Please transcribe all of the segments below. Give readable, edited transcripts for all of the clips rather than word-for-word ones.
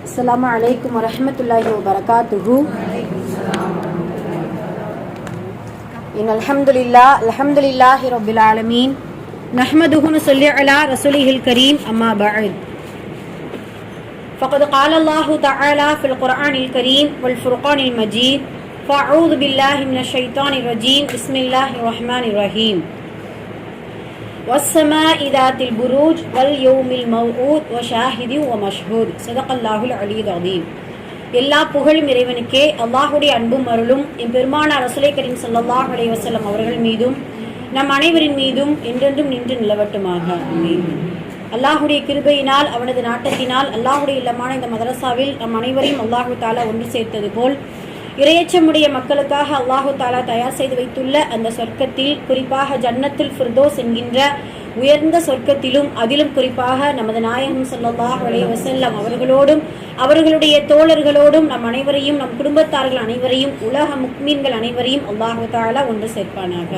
السلام عليكم ورحمة الله وبركاته. إن الحمد لله رب العالمين نحمده ونصلي على رسوله الكريم أما بعد فقد قال الله تعالى في القرآن الكريم والفرقان المجيد فأعوذ بالله من الشيطان الرجيم بسم الله الرحمن الرحيم والسماء ذات البروج واليوم الموعود وشاهد ومشهود صدق الله العلي العظيم. எல்லா புகழும் இறைவனுக்கே. அல்லாஹுடைய அன்பும் அருளும் எம்பெருமானார் ரசூலை கரீம் ஸல்லல்லாஹு அலைஹி வஸல்லம் அவர்கள் மீதும் நம் அனைவரின் மீதும் என்றென்றும் நின்று நிலவட்டுமாக. அல்லாஹுடைய கிருபையினால் அவனது நாட்டத்தினால் அல்லாஹுடைய இல்லமான இந்த மதரசாவில் நம் அனைவரையும் அல்லாஹு தாலா ஒன்று சேர்த்தது போல் இறையச்சமுடைய மக்களுக்காக அல்லாஹு தாலா தயார் செய்து வைத்துள்ள அந்த சொர்க்கத்தில், குறிப்பாக ஜன்னத்துல் ஃபிர்தௌஸ் என்கின்ற உயர்ந்த சொர்க்கத்திலும் அதிலும் குறிப்பாக நமது நாயகம் ஸல்லல்லாஹு அலைஹி வஸல்லம் அவர்களோடும் அவர்களுடைய தோழர்களோடும் நம் அனைவரையும், நம் குடும்பத்தார்கள் அனைவரையும், உலக முக்மீன்கள் அனைவரையும் அல்லாஹு தஆலா ஒன்று சேர்ப்பானாக.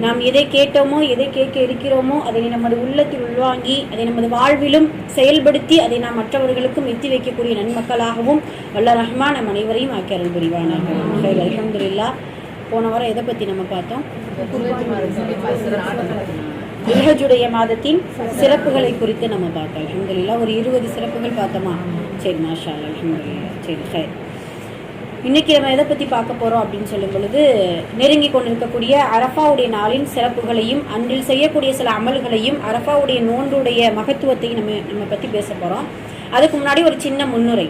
நாம் எதை கேட்டோமோ, எதை கேட்க இருக்கிறோமோ அதை நமது உள்ளத்தில் உள்வாங்கி அதை நமது வாழ்விலும் செயல்படுத்தி அதை நாம் மற்றவர்களுக்கும் எத்தி வைக்கக்கூடிய நன்மக்களாகவும் வல்ல ரஹ்மான் நம் அனைவரையும் ஆக்கி அருள் புரிவானாக. அல்ஹம்துலில்லாஹ். போன வாரம் எதை பற்றி நம்ம பார்த்தோம்? துல்ஹஜ்ஜுடைய மாதத்தின் சிறப்புகளை குறித்து நம்ம பார்த்தோம். அல்ஹம்துலில்லாஹ். ஒரு 20 சிறப்புகள் பார்த்தோமா? சரி, மாஷா அல்லாஹ். அல்ஹம்துலில்லாஹ். சரி, சரி. இன்னைக்கு நம்ம எதை பற்றி பார்க்க போகிறோம் அப்படின்னு சொல்லும் பொழுது, நெருங்கி கொண்டிருக்கக்கூடிய அரஃபாவுடைய நாளின் சிறப்புகளையும் அன்றில் செய்யக்கூடிய சில அமல்களையும் அரஃபாவுடைய நோன்புடைய மகத்துவத்தையும் நம்ம பற்றி பேச போகிறோம். அதுக்கு முன்னாடி ஒரு சின்ன முன்னுரை.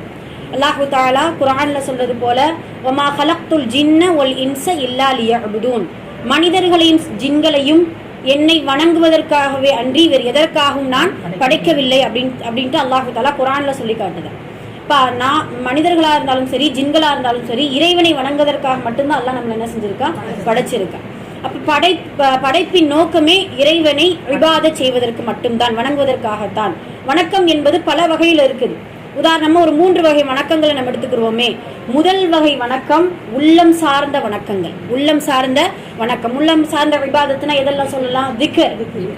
அல்லாஹு தாலா குர்ஆன்ல சொல்றது போல, வமா ஹலக்துல் ஜின்ன வல் இன்ஸ இல்லா லியஅ்புதூன், மனிதர்களையும் ஜின்களையும் என்னை வணங்குவதற்காகவே அன்றி வேறு எதற்காகவும் நான் படைக்கவில்லை அப்படின்ட்டு அல்லாஹு தாலா குர்ஆன்ல சொல்லி காட்டுது. இப்போ நான் மனிதர்களா இருந்தாலும் சரி, ஜின்களா இருந்தாலும் சரி, இறைவனை வணங்குவதற்காக மட்டும்தான் அல்லாஹ் நம்மளை என்ன செஞ்சிருக்கா? படைச்சிருக்கா. அப்போ படைப்பின் நோக்கமே இறைவனை இபாதத் செய்வதற்கு மட்டும்தான், வணங்குவதற்காகத்தான். வணக்கம் என்பது பல வகையில் இருக்குது. உதாரணமா ஒரு 3 வகை வணக்கங்களை நம்ம எடுத்துக்கிறோமே. முதல் வகை வணக்கம் உள்ளம் சார்ந்த வணக்கங்கள். உள்ளம் சார்ந்த வணக்கம், உள்ளம் சார்ந்த இபாதத்னா எதெல்லாம் சொல்லலாம்? திக்ர்,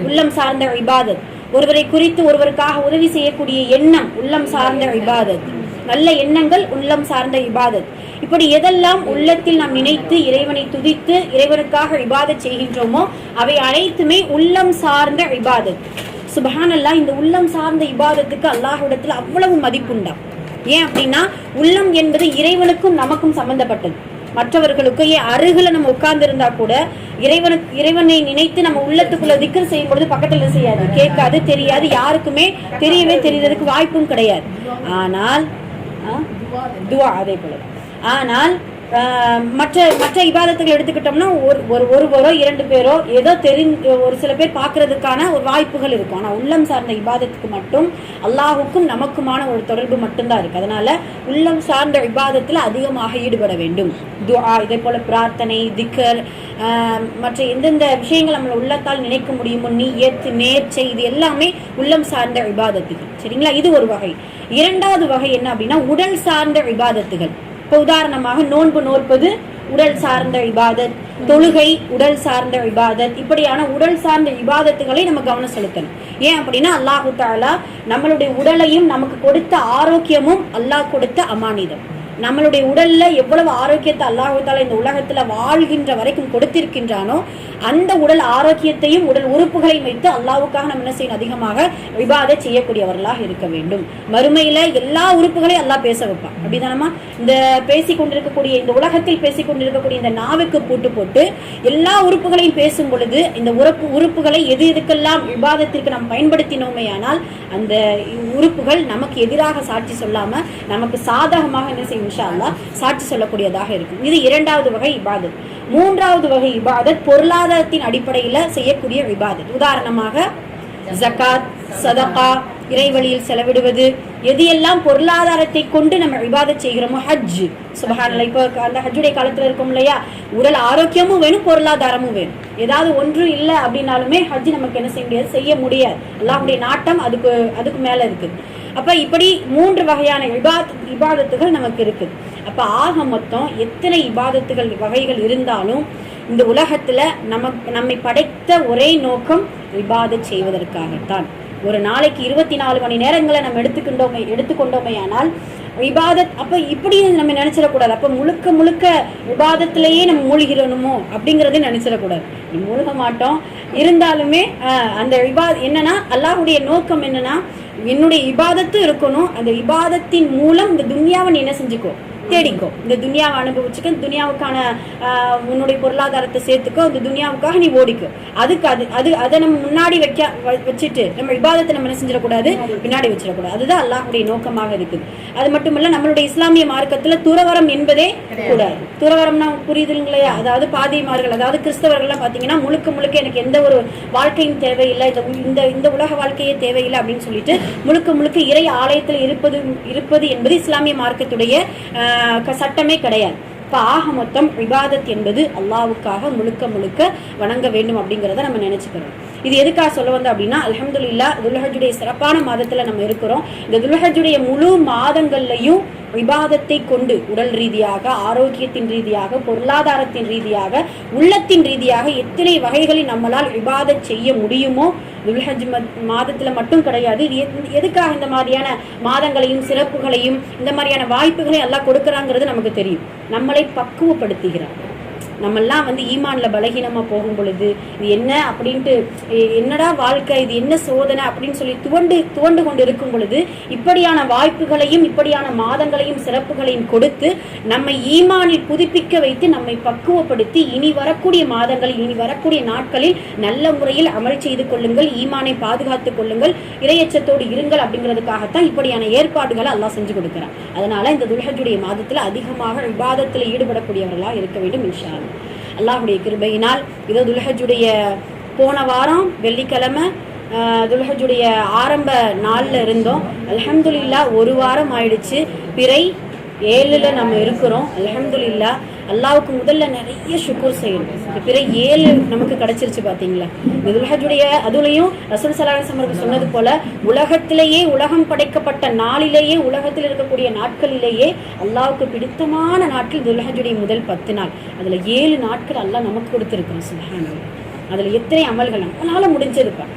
உள்ளம் சார்ந்த இபாதத். ஒருவரை குறித்து ஒருவருக்காக உதவி செய்யக்கூடிய எண்ணம் உள்ளம் சார்ந்த இபாதத். நல்ல எண்ணங்கள் உள்ளம் சார்ந்த இபாதத். இப்படி எதெல்லாம் உள்ளத்தில் நாம் நினைத்து இறைவனை துதித்து இறைவனுக்காக இபாதத் செய்கின்றோமோ அவை அனைத்துமே உள்ளம் சார்ந்த இபாதத். சுப்ஹானல்லாஹ். இந்த உள்ளம் சார்ந்த இபாதத்துக்கு அல்லாஹ்விடத்தில் அவ்வளவு மதிப்புண்டா. ஏன் அப்படின்னா, உள்ளம் என்பது இறைவனுக்கும் நமக்கும் சம்பந்தப்பட்டது. மற்றவர்களுக்கு அருகில நம்ம உட்கார்ந்து இருந்தா கூட இறைவனை நினைத்து நம்ம உள்ளத்துக்குள்ள திக்ர் செய்யும் பொழுது பக்கத்துல செய்யாது, கேட்காது, தெரியாது, யாருக்குமே தெரியறதுக்கு வாய்ப்பும் கிடையாது. ஆனால் துவா அதே போல. ஆனால் மற்ற இபாதத்துகள் எடுத்துக்கிட்டோம்னா ஒருவரோ 2 பேரோ ஏதோ ஒரு சில பேர் பார்க்கறதுக்கான ஒரு வாய்ப்புகள் இருக்கும். ஆனால் உள்ளம் சார்ந்த இபாதத்துக்கு மட்டும் அல்லாஹுக்கும் நமக்குமான ஒரு தொடர்பு மட்டும்தான் இருக்கு. அதனால உள்ளம் சார்ந்த இபாதத்தில் அதிகமாக ஈடுபட வேண்டும். துஆ, இதே போல பிரார்த்தனை, திக்ர், மற்ற எந்தெந்த விஷயங்கள் நம்மளை உள்ளத்தால் நினைக்க முடியுமோ, நியத், நேர்ச்சை, இது எல்லாமே உள்ளம் சார்ந்த இபாதத்துகள். சரிங்களா? இது ஒரு வகை. இரண்டாவது வகை என்ன அப்படின்னா, உடல் சார்ந்த இபாதத்துகள். இப்போ உதாரணமாக நோன்பு நோற்பது உடல் சார்ந்த இபாதத், தொழுகை உடல் சார்ந்த இபாதத். இப்படியான உடல் சார்ந்த இபாதத்துகளை நம்ம கவனம் செலுத்தணும். ஏன் அப்படின்னா, அல்லாஹு தஆலா நம்மளுடைய உடலையும் நமக்கு கொடுத்த ஆரோக்கியமும் அல்லாஹ் கொடுத்த அமானிதம். நம்மளுடைய உடல்ல எவ்வளவு ஆரோக்கியத்தை அல்லாஹு தஆலா இந்த உலகத்துல வாழ்கின்ற வரைக்கும் கொடுத்திருக்கின்றானோ அந்த உடல் ஆரோக்கியத்தையும் உடல் உறுப்புகளையும் வைத்து அல்லாஹ்வுக்காக நம்ம என்ன செய்யணும்? அதிகமாக இபாதத் செய்யக்கூடியவர்களாக இருக்க வேண்டும். மறுமையில எல்லா உறுப்புகளையும் அல்லாஹ் பேச வைப்பான். அப்படிதானமா? இந்த பேசிக்கொண்டிருக்கக்கூடிய இந்த உலகத்தில் பேசிக்கொண்டிருக்கக்கூடிய இந்த நாவுக்கு பூட்டு போட்டு எல்லா உறுப்புகளையும் பேசும் பொழுது இந்த உறுப்புகளை எதுக்கெல்லாம் இபாதத்திற்கு நாம் பயன்படுத்தினோமே ஆனால் அந்த உறுப்புகள் நமக்கு எதிராக சாட்சி சொல்லாம நமக்கு சாதகமாக என்ன செய்யும்? இன்ஷா அல்லாஹ் சாட்சி சொல்லக்கூடியதாக இருக்கும். இது இரண்டாவது வகை இபாதத். மூன்றாவது வகை இபாதத் பொருளாதாரத்தின் அடிப்படையில செய்யக்கூடிய இபாதத். உதாரணமாக ஜகாத், சதகா, இறைவழியில் செலவிடுவது, எது எல்லாம் பொருளாதாரத்தை கொண்டு நம்ம இபாதத் செய்கிறோமோ. ஹஜ், சுப்ஹானல்லாஹ். இப்போ அந்த ஹஜ்ஜுடைய காலத்துல இருக்கும் இல்லையா, உடல் ஆரோக்கியமும் வேணும், பொருளாதாரமும் வேணும். ஏதாவது ஒன்று இல்லை அப்படின்னாலுமே ஹஜ் நமக்கு என்ன செய்ய முடியாது. அல்லாஹ்வுடைய நாட்டம் அதுக்கு மேல இருக்குது. அப்ப இப்படி 3 வகையான இபாதத்துகள் நமக்கு இருக்குது. அப்ப ஆக மொத்தம் எத்தனை இபாதத்துகள் வகைகள் இருந்தாலும் இந்த உலகத்துல நம்மை படைத்த ஒரே நோக்கம் இபாதத் செய்வதற்காகத்தான். ஒரு நாளைக்கு 24 மணி நேரங்களை நம்ம எடுத்துக்கொண்டோமே ஆனால் இபாதத் அப்ப இப்படி நம்ம நினைச்சிடக்கூடாது. அப்ப முழுக்க முழுக்க இபாதத்திலேயே நம்ம மூழ்கிறணுமோ அப்படிங்கறத நினைச்சிடக்கூடாது. மூழ்க மாட்டோம், இருந்தாலுமே அந்த என்னன்னா அல்லாஹ்வுடைய நோக்கம் என்னன்னா என்னுடைய இபாதத்தும் இருக்கணும். அந்த இபாதத்தின் மூலம் இந்த துன்யாவை நீ என்ன செஞ்சுக்கோ, தேடிக்கோ, இந்த துன்யாவை அனுபவிச்சுக்க, இந்த துன்யாவுக்கான உன்னுடைய பொருளாதாரத்தை சேர்த்துக்கோ, இந்த துன்யாவுக்காக நீ ஓடிக்கோ. அதுக்கு அதை நம்ம முன்னாடி வச்சுட்டு நம்ம இபாதத்தை நம்ம என்ன செஞ்சிடக்கூடாது, பின்னாடி வச்சிடக்கூடாது. அதுதான் அல்லாஹ்வுடைய நோக்கமாக இருக்குது. அது மட்டுமல்ல, நம்மளுடைய இஸ்லாமிய மார்க்கத்துல துறவரம் என்பதே கூடாது. துறவரம்னா புரியுதுங்களா? அதாவது பாதிமார்கள், அதாவது கிறிஸ்தவர்கள்லாம் பாத்தீங்கன்னா முழுக்க முழுக்க எனக்கு எந்த ஒரு வாழ்க்கையும் தேவையில்லை, இந்த உலக வாழ்க்கையே தேவையில்லை அப்படின்னு சொல்லிட்டு முழுக்க முழுக்க இறை ஆலயத்தில் இருப்பது என்பது இஸ்லாமிய மார்க்கத்துடைய சட்டமே கிடையாது. இப்ப ஆக மொத்தம் இபாதத் என்பது அல்லாஹ்வுக்காக முழுக்க முழுக்க வணங்க வேண்டும் அப்படிங்கிறத நம்ம நினைச்சுக்கிறோம். இது எதுக்காக சொல்ல வந்தோம் அப்படின்னா, அல்ஹம்துலில்லாஹ் துல்ஹஜ்ஜுடைய சிறப்பான மாதத்துல நம்ம இருக்கிறோம். இந்த துல்ஹஜ்ஜுடைய முழு மாதங்கள்லையும் இபாதத்தை கொண்டு உடல் ரீதியாக, ஆரோக்கியத்தின் ரீதியாக, பொருளாதாரத்தின் ரீதியாக, உள்ளத்தின் ரீதியாக எத்தனை வகைகளில் நம்மளால் இபாதத் செய்ய முடியுமோ துல்ஹஜ் மாதத்துல மட்டும் கிடையாது. எதுக்காக இந்த மாதிரியான மாதங்களையும் சிறப்புகளையும் இந்த மாதிரியான வாய்ப்புகளை எல்லாம் கொடுக்கறாங்கிறது நமக்கு தெரியும். நம்மளை பக்குவப்படுத்துகிறார். நம்மெல்லாம் ஈமான்ல பலகீனமா போகும் பொழுது இது என்ன அப்படின்ட்டு, என்னடா வாழ்க்கை, இது என்ன சோதனை அப்படின்னு சொல்லி துவண்டு கொண்டு இருக்கும் பொழுது இப்படியான வாய்ப்புகளையும் இப்படியான மாதங்களையும் சிறப்புகளையும் கொடுத்து நம்மை ஈமானில் புதுப்பிக்க வைத்து நம்மை பக்குவப்படுத்தி இனி வரக்கூடிய மாதங்களில், இனி வரக்கூடிய நாட்களில் நல்ல முறையில் அமல் செய்து கொள்ளுங்கள், ஈமானை பாதுகாத்துக் கொள்ளுங்கள், இறையச்சத்தோடு இருங்கள் அப்படிங்கிறதுக்காகத்தான் இப்படியான ஏற்பாடுகளை அல்லாஹ் செஞ்சு கொடுக்கிறார். அதனால இந்த துல்ஹஜ்ஜுடைய மாதத்துல அதிகமாக இபாதத்தில் ஈடுபடக்கூடியவர்களாக இருக்க வேண்டும் இன்ஷா அல்லாஹ். அல்லாஹ்வுடைய கிருபையினால் இதோ துல்ஹஜ்ஜுடைய போன வாரம் வெள்ளிக்கிழமை துல்ஹஜ்ஜுடைய ஆரம்ப நாள்ல இருந்தோம். அல்ஹம்துலில்லாஹ் ஒரு வாரம் ஆயிடுச்சு. பிறை 7ல நம்ம இருக்கிறோம். அல்ஹம்துலில்லாஹ் அல்லாஹ்வுக்கு முதல்ல நிறைய ஷுக்ர் செய்யணும். இந்த பிறை 7 நமக்கு கிடைச்சிருச்சு பாத்தீங்களா. இந்த துல்ஹஜ்ஜுடைய அதுலயும் ரசூல் ஸல்லல்லாஹு அலைஹி வஸல்லம் சொன்னது போல உலகத்திலேயே, உலகம் படைக்கப்பட்ட நாளிலேயே, உலகத்தில் இருக்கக்கூடிய நாட்களிலேயே அல்லாஹ்வுக்கு பிடித்தமான நாட்கள் துல்ஹஜ்ஜுடைய முதல் 10 நாள். அதுல 7 நாட்கள் அல்லாஹ் நமக்கு கொடுத்திருக்கிறான். சுப்ஹானல்லாஹ். அதுல எத்தனை அமல்கள் நம்மளால முடிஞ்சதுப்பா.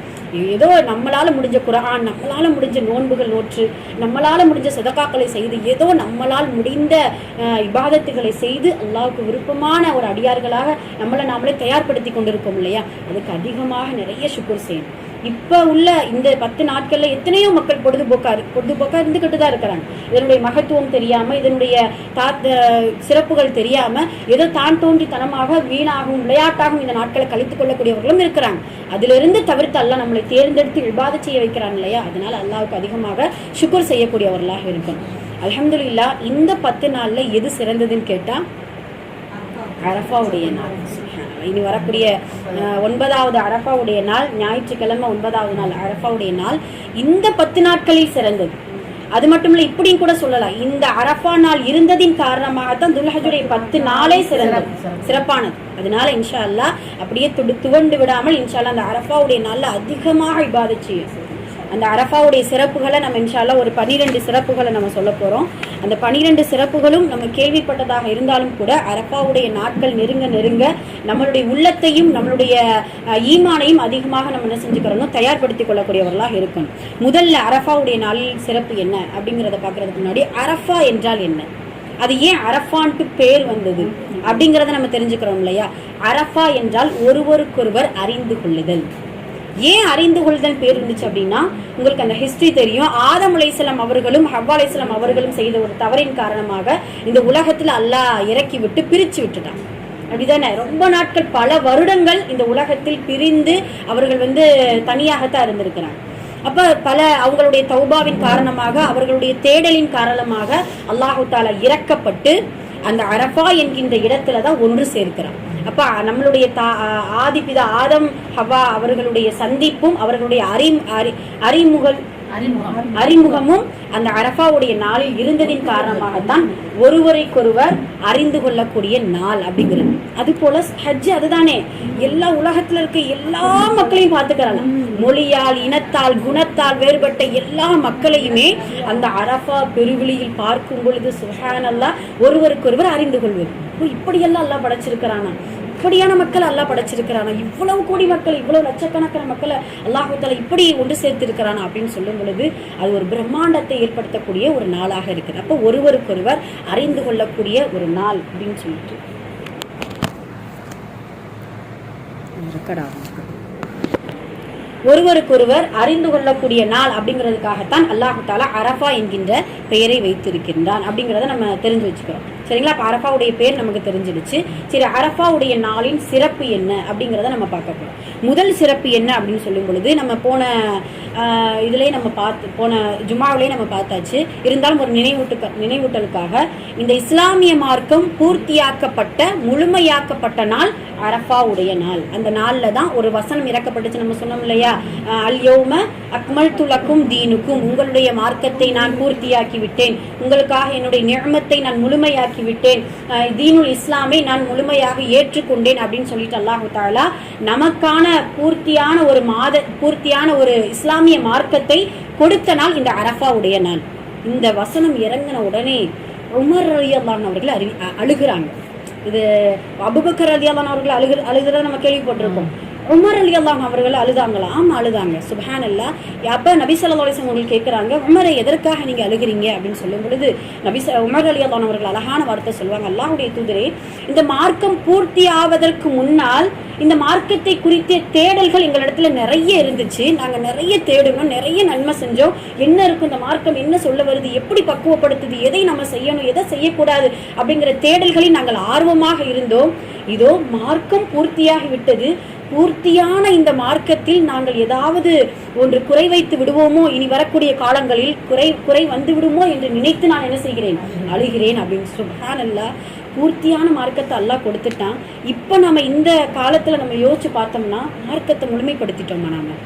ஏதோ நம்மளால முடிஞ்ச குர்ஆன், நம்மளால முடிஞ்ச நோன்புகள் நோற்று, நம்மளால முடிஞ்ச சதகாக்களை செய்து, ஏதோ நம்மளால் முடிந்த இபாதத்துகளை செய்து அல்லாஹ்வுக்கு விருப்பமான ஒரு அடியார்களாக நம்மளை நாமளே தயார்படுத்தி கொண்டிருக்கோம் இல்லையா. அதுக்கு அதிகமாக நிறைய ஷுக்ர் செய்யணும். இப்ப உள்ள இந்த 10 நாட்கள்ல எத்தனையோ மக்கள் பொழுதுபோக்கா இருந்துகிட்டு தான் இருக்கிறாங்க. இதனுடைய மகத்துவம் தெரியாம, இதனுடைய சிறப்புகள் தெரியாம ஏதோ தான் தோன்றித்தனமாக வீணாகவும் விளையாட்டாகவும் இந்த நாட்களை கழித்துக் கொள்ளக்கூடியவர்களும் இருக்கிறாங்க. அதுல இருந்து தவிர்த்து அல்லாஹ் நம்மளை தேர்ந்தெடுத்து இபாதத் செய்ய வைக்கிறான் இல்லையா. அதனால அல்லாஹ்வுக்கு அதிகமாக ஷுக்ர் செய்யக்கூடியவர்களாக இருக்கணும். அல்ஹம்துலில்லாஹ் இந்த 10 நாள்ல எது சிறந்ததுன்னு கேட்டா அரஃபாவுடைய நாள். இனி வரக்கூடிய 9வது அரஃபாவுடைய நாள், ஞாயிற்றுக்கிழமை 9வது நாள் அரஃபாவுடைய நாள் இந்த 10 நாட்களில் சிறந்தது. அது மட்டும் இல்ல, இப்படியும் கூட சொல்லலாம், இந்த அரஃபா நாள் இருந்ததின் காரணமாகத்தான் துல்ஹஜ்ஜுடைய 10 நாளே சிறப்பானது. அதனால இன்ஷா அல்லாஹ் அப்படியே துவண்டு விடாமல் இன்ஷா அல்லாஹ் அந்த அரஃபாவுடைய நாள்ல அதிகமாக இபாதத் செய்யும். அந்த அரஃபாவுடைய சிறப்புகளை நம்ம இன்ஷா அல்லாஹ் ஒரு 12 சிறப்புகளை நம்ம சொல்ல போறோம். அந்த 12 சிறப்புகளும் நம்ம கேள்விப்பட்டதாக இருந்தாலும் கூட அரஃபாவுடைய நாட்கள் நெருங்க நம்மளுடைய உள்ளத்தையும் நம்மளுடைய ஈமானையும் அதிகமாக நம்ம என்ன செஞ்சுக்கிறோம், தயார்படுத்திக் கொள்ளக்கூடியவர்களாக இருக்கணும். முதல்ல அரஃபாவுடைய நாளில் சிறப்பு என்ன அப்படிங்கிறத பாக்குறதுக்கு முன்னாடி அரஃபா என்றால் என்ன, அது ஏன் அரஃபான்ட்டு பேர் வந்தது அப்படிங்கிறத நம்ம தெரிஞ்சுக்கிறோம் இல்லையா. அரஃபா என்றால் ஒருவருக்கொருவர் அறிந்து கொள்ளுதல். ஏன் அறிந்து கொள்ளுதல் பேர் இருந்துச்சு அப்படின்னா, உங்களுக்கு அந்த ஹிஸ்டரி தெரியும். ஆதம் அலைஹிஸ்ஸலாம் அவர்களும் ஹவ்வா அலைஹிஸ்ஸலாம் அவர்களும் செய்த ஒரு தவறின் காரணமாக இந்த உலகத்துல அல்லாஹ் இறக்கி விட்டு பிரிச்சு விட்டுட்டான். அப்படிதானே. ரொம்ப நாட்கள், பல வருடங்கள் இந்த உலகத்தில் பிரிந்து அவர்கள் தனியாகத்தான் இருந்திருக்கிறாங்க. அப்ப அவங்களுடைய தௌபாவின் காரணமாக, அவர்களுடைய தேடலின் காரணமாக அல்லாஹு தஆலா இறக்கப்பட்டு அந்த அரஃபா என்கின்ற இடத்துலதான் ஒன்று சேர்க்கிறான். அப்ப நம்மளுடைய ஆதிபிதா ஆதம் ஹவ்வா அவர்களுடைய சந்திப்பும் அவர்களுடைய அறிமுகமும் அந்த அரஃபாவுடைய நாளில் இருந்ததின் காரணமாகத்தான் ஒருவரைக்கொருவர் அறிந்து கொள்ளக்கூடிய நாள் அப்படிங்கிறது. அது போல ஹஜ் அதுதானே, எல்லா உலகத்துல இருக்க எல்லா மக்களையும் பார்த்துக்கிறாங்க. மொழியால், இனத்தால், குணத்தால் வேறுபட்ட எல்லா மக்களையுமே அந்த அரஃபா பெருவெளியில் பார்க்கும் பொழுது சுப்ஹானல்லாஹ் ஒருவருக்கொருவர் அறிந்து கொள்வது. இப்படியெல்லாம் எல்லாம் படைச்சிருக்கிறானா. இப்படியான மக்கள் அல்லாஹ் படைச்சிருக்கிறானா, இவ்வளவு கோடி மக்கள், இவ்வளவு லட்சக்கணக்கான மக்களை அல்லாஹ் தஆலா இப்படி ஒன்று சேர்த்திருக்கிறானா அப்படின்னு சொல்லும் பொழுது அது ஒரு பிரம்மாண்டத்தை ஏற்படுத்தக்கூடிய ஒரு நாளாக இருக்குது. அப்போ ஒருவருக்கொருவர் அறிந்து கொள்ளக்கூடிய ஒரு நாள் அப்படின்னு சொல்லிட்டு ஒருவருக்கொருவர் அறிந்து கொள்ளக்கூடிய நாள் அப்படிங்கிறதுக்காகத்தான் அல்லாஹ் தஆலா அரஃபா என்கின்ற பெயரை வைத்திருக்கின்றான் அப்படிங்கிறத நம்ம தெரிஞ்சு வச்சுக்கிறோம். சரிங்களா? அப்போ அரஃபாவுடைய பேர் நமக்கு தெரிஞ்சிடுச்சு. சரி, அரஃபாவுடைய நாளின் சிறப்பு என்ன அப்படிங்கிறத நம்ம பார்க்க போகிறோம். முதல் சிறப்பு என்ன அப்படின்னு சொல்லும் பொழுது நம்ம போன இதுலேயே நம்ம போன ஜுமாவிலேயே நம்ம பார்த்தாச்சு. இருந்தாலும் ஒரு நினைவூட்டலுக்காக இந்த இஸ்லாமிய மார்க்கம் பூர்த்தியாக்கப்பட்ட முழுமையாக்கப்பட்ட நாள் அரஃபாவுடைய நாள். அந்த நாளில் தான் ஒரு வசனம் இறக்கப்பட்டுச்சு. நம்ம சொன்னோம் இல்லையா, அல்யௌம அக்மல்து லக்கும் தீனுக்கும், உங்களுடைய மார்க்கத்தை நான் பூர்த்தியாக்கி விட்டேன், உங்களுக்காக என்னுடைய நிஅமத்தை நான் முழுமையாக்கி விட்டேன், தீனுல் இஸ்லாமை நான் முழுமையாக ஏற்றுக்கொண்டேன் அப்படின்னு சொல்லிட்டு அல்லாஹ் தஆலா நமக்கான பூர்த்தியான ஒரு இஸ்லாமிய மார்க்கத்தை கொடுத்த நாள் இந்த அரஃபாவுடைய நாள். இந்த வசனம் இறங்கின உடனே உமர் ரலியல்லாஹு அன்ஹு அவர்கள் அழுகிறாங்க. இது அபூபக்கர் ரலியல்லாஹு அன்ஹு அவர்கள் அழுகிறத நம்ம கேள்விப்பட்டிருக்கோம். உமர் ரலியல்லாஹு அன்ஹு அவர்கள் அழுதாங்களா? ஆமா, அழுதாங்க. சுப்ஹானல்லாஹ். அப்ப நபி ஸல்லல்லாஹு அலைஹி வஸல்லம் அவர்கள் கேட்கிறாங்க, உமரை எதற்காக நீங்க அழுகிறீங்க அப்படின்னு சொல்லும் பொழுது உமர் ரலியல்லாஹு அன்ஹு அவர்கள் அழகான வார்த்தை சொல்லுவாங்க, அல்லாஹ்வுடைய தூதரே, இந்த மார்க்கம் பூர்த்தி ஆவதற்கு முன்னால் இந்த மார்க்கத்தை குறித்த தேடல்கள் எங்களிடத்துல நிறைய இருந்துச்சு. நாங்க நிறைய தேடணும், நிறைய நன்மை செஞ்சோம். என்ன இருக்கும் இந்த மார்க்கம், என்ன சொல்ல வருது, எப்படி பக்குவப்படுத்துது, எதை நம்ம செய்யணும், எதை செய்யக்கூடாது அப்படிங்கிற தேடல்களில் நாங்கள் ஆர்வமாக இருந்தோம். இதோ மார்க்கம் பூர்த்தியாகி விட்டது. பூர்த்தியான இந்த மார்க்கத்தில் நாங்கள் ஏதாவது ஒன்று குறை வைத்து விடுவோமோ, இனி வரக்கூடிய காலங்களில் குறை வந்து விடுமோ என்று நினைத்து நான் என்ன செய்கிறேன், அழுகிறேன் அப்படின்னு. சுப்ஹானல்லாஹ். பூர்த்தியான மார்க்கத்தை அல்லாஹ் கொடுத்துட்டான். இப்போ நம்ம இந்த காலத்துல நம்ம யோசிச்சு பார்த்தோம்னா மார்க்கத்தை முழுமைப்படுத்திட்டோமா, நாம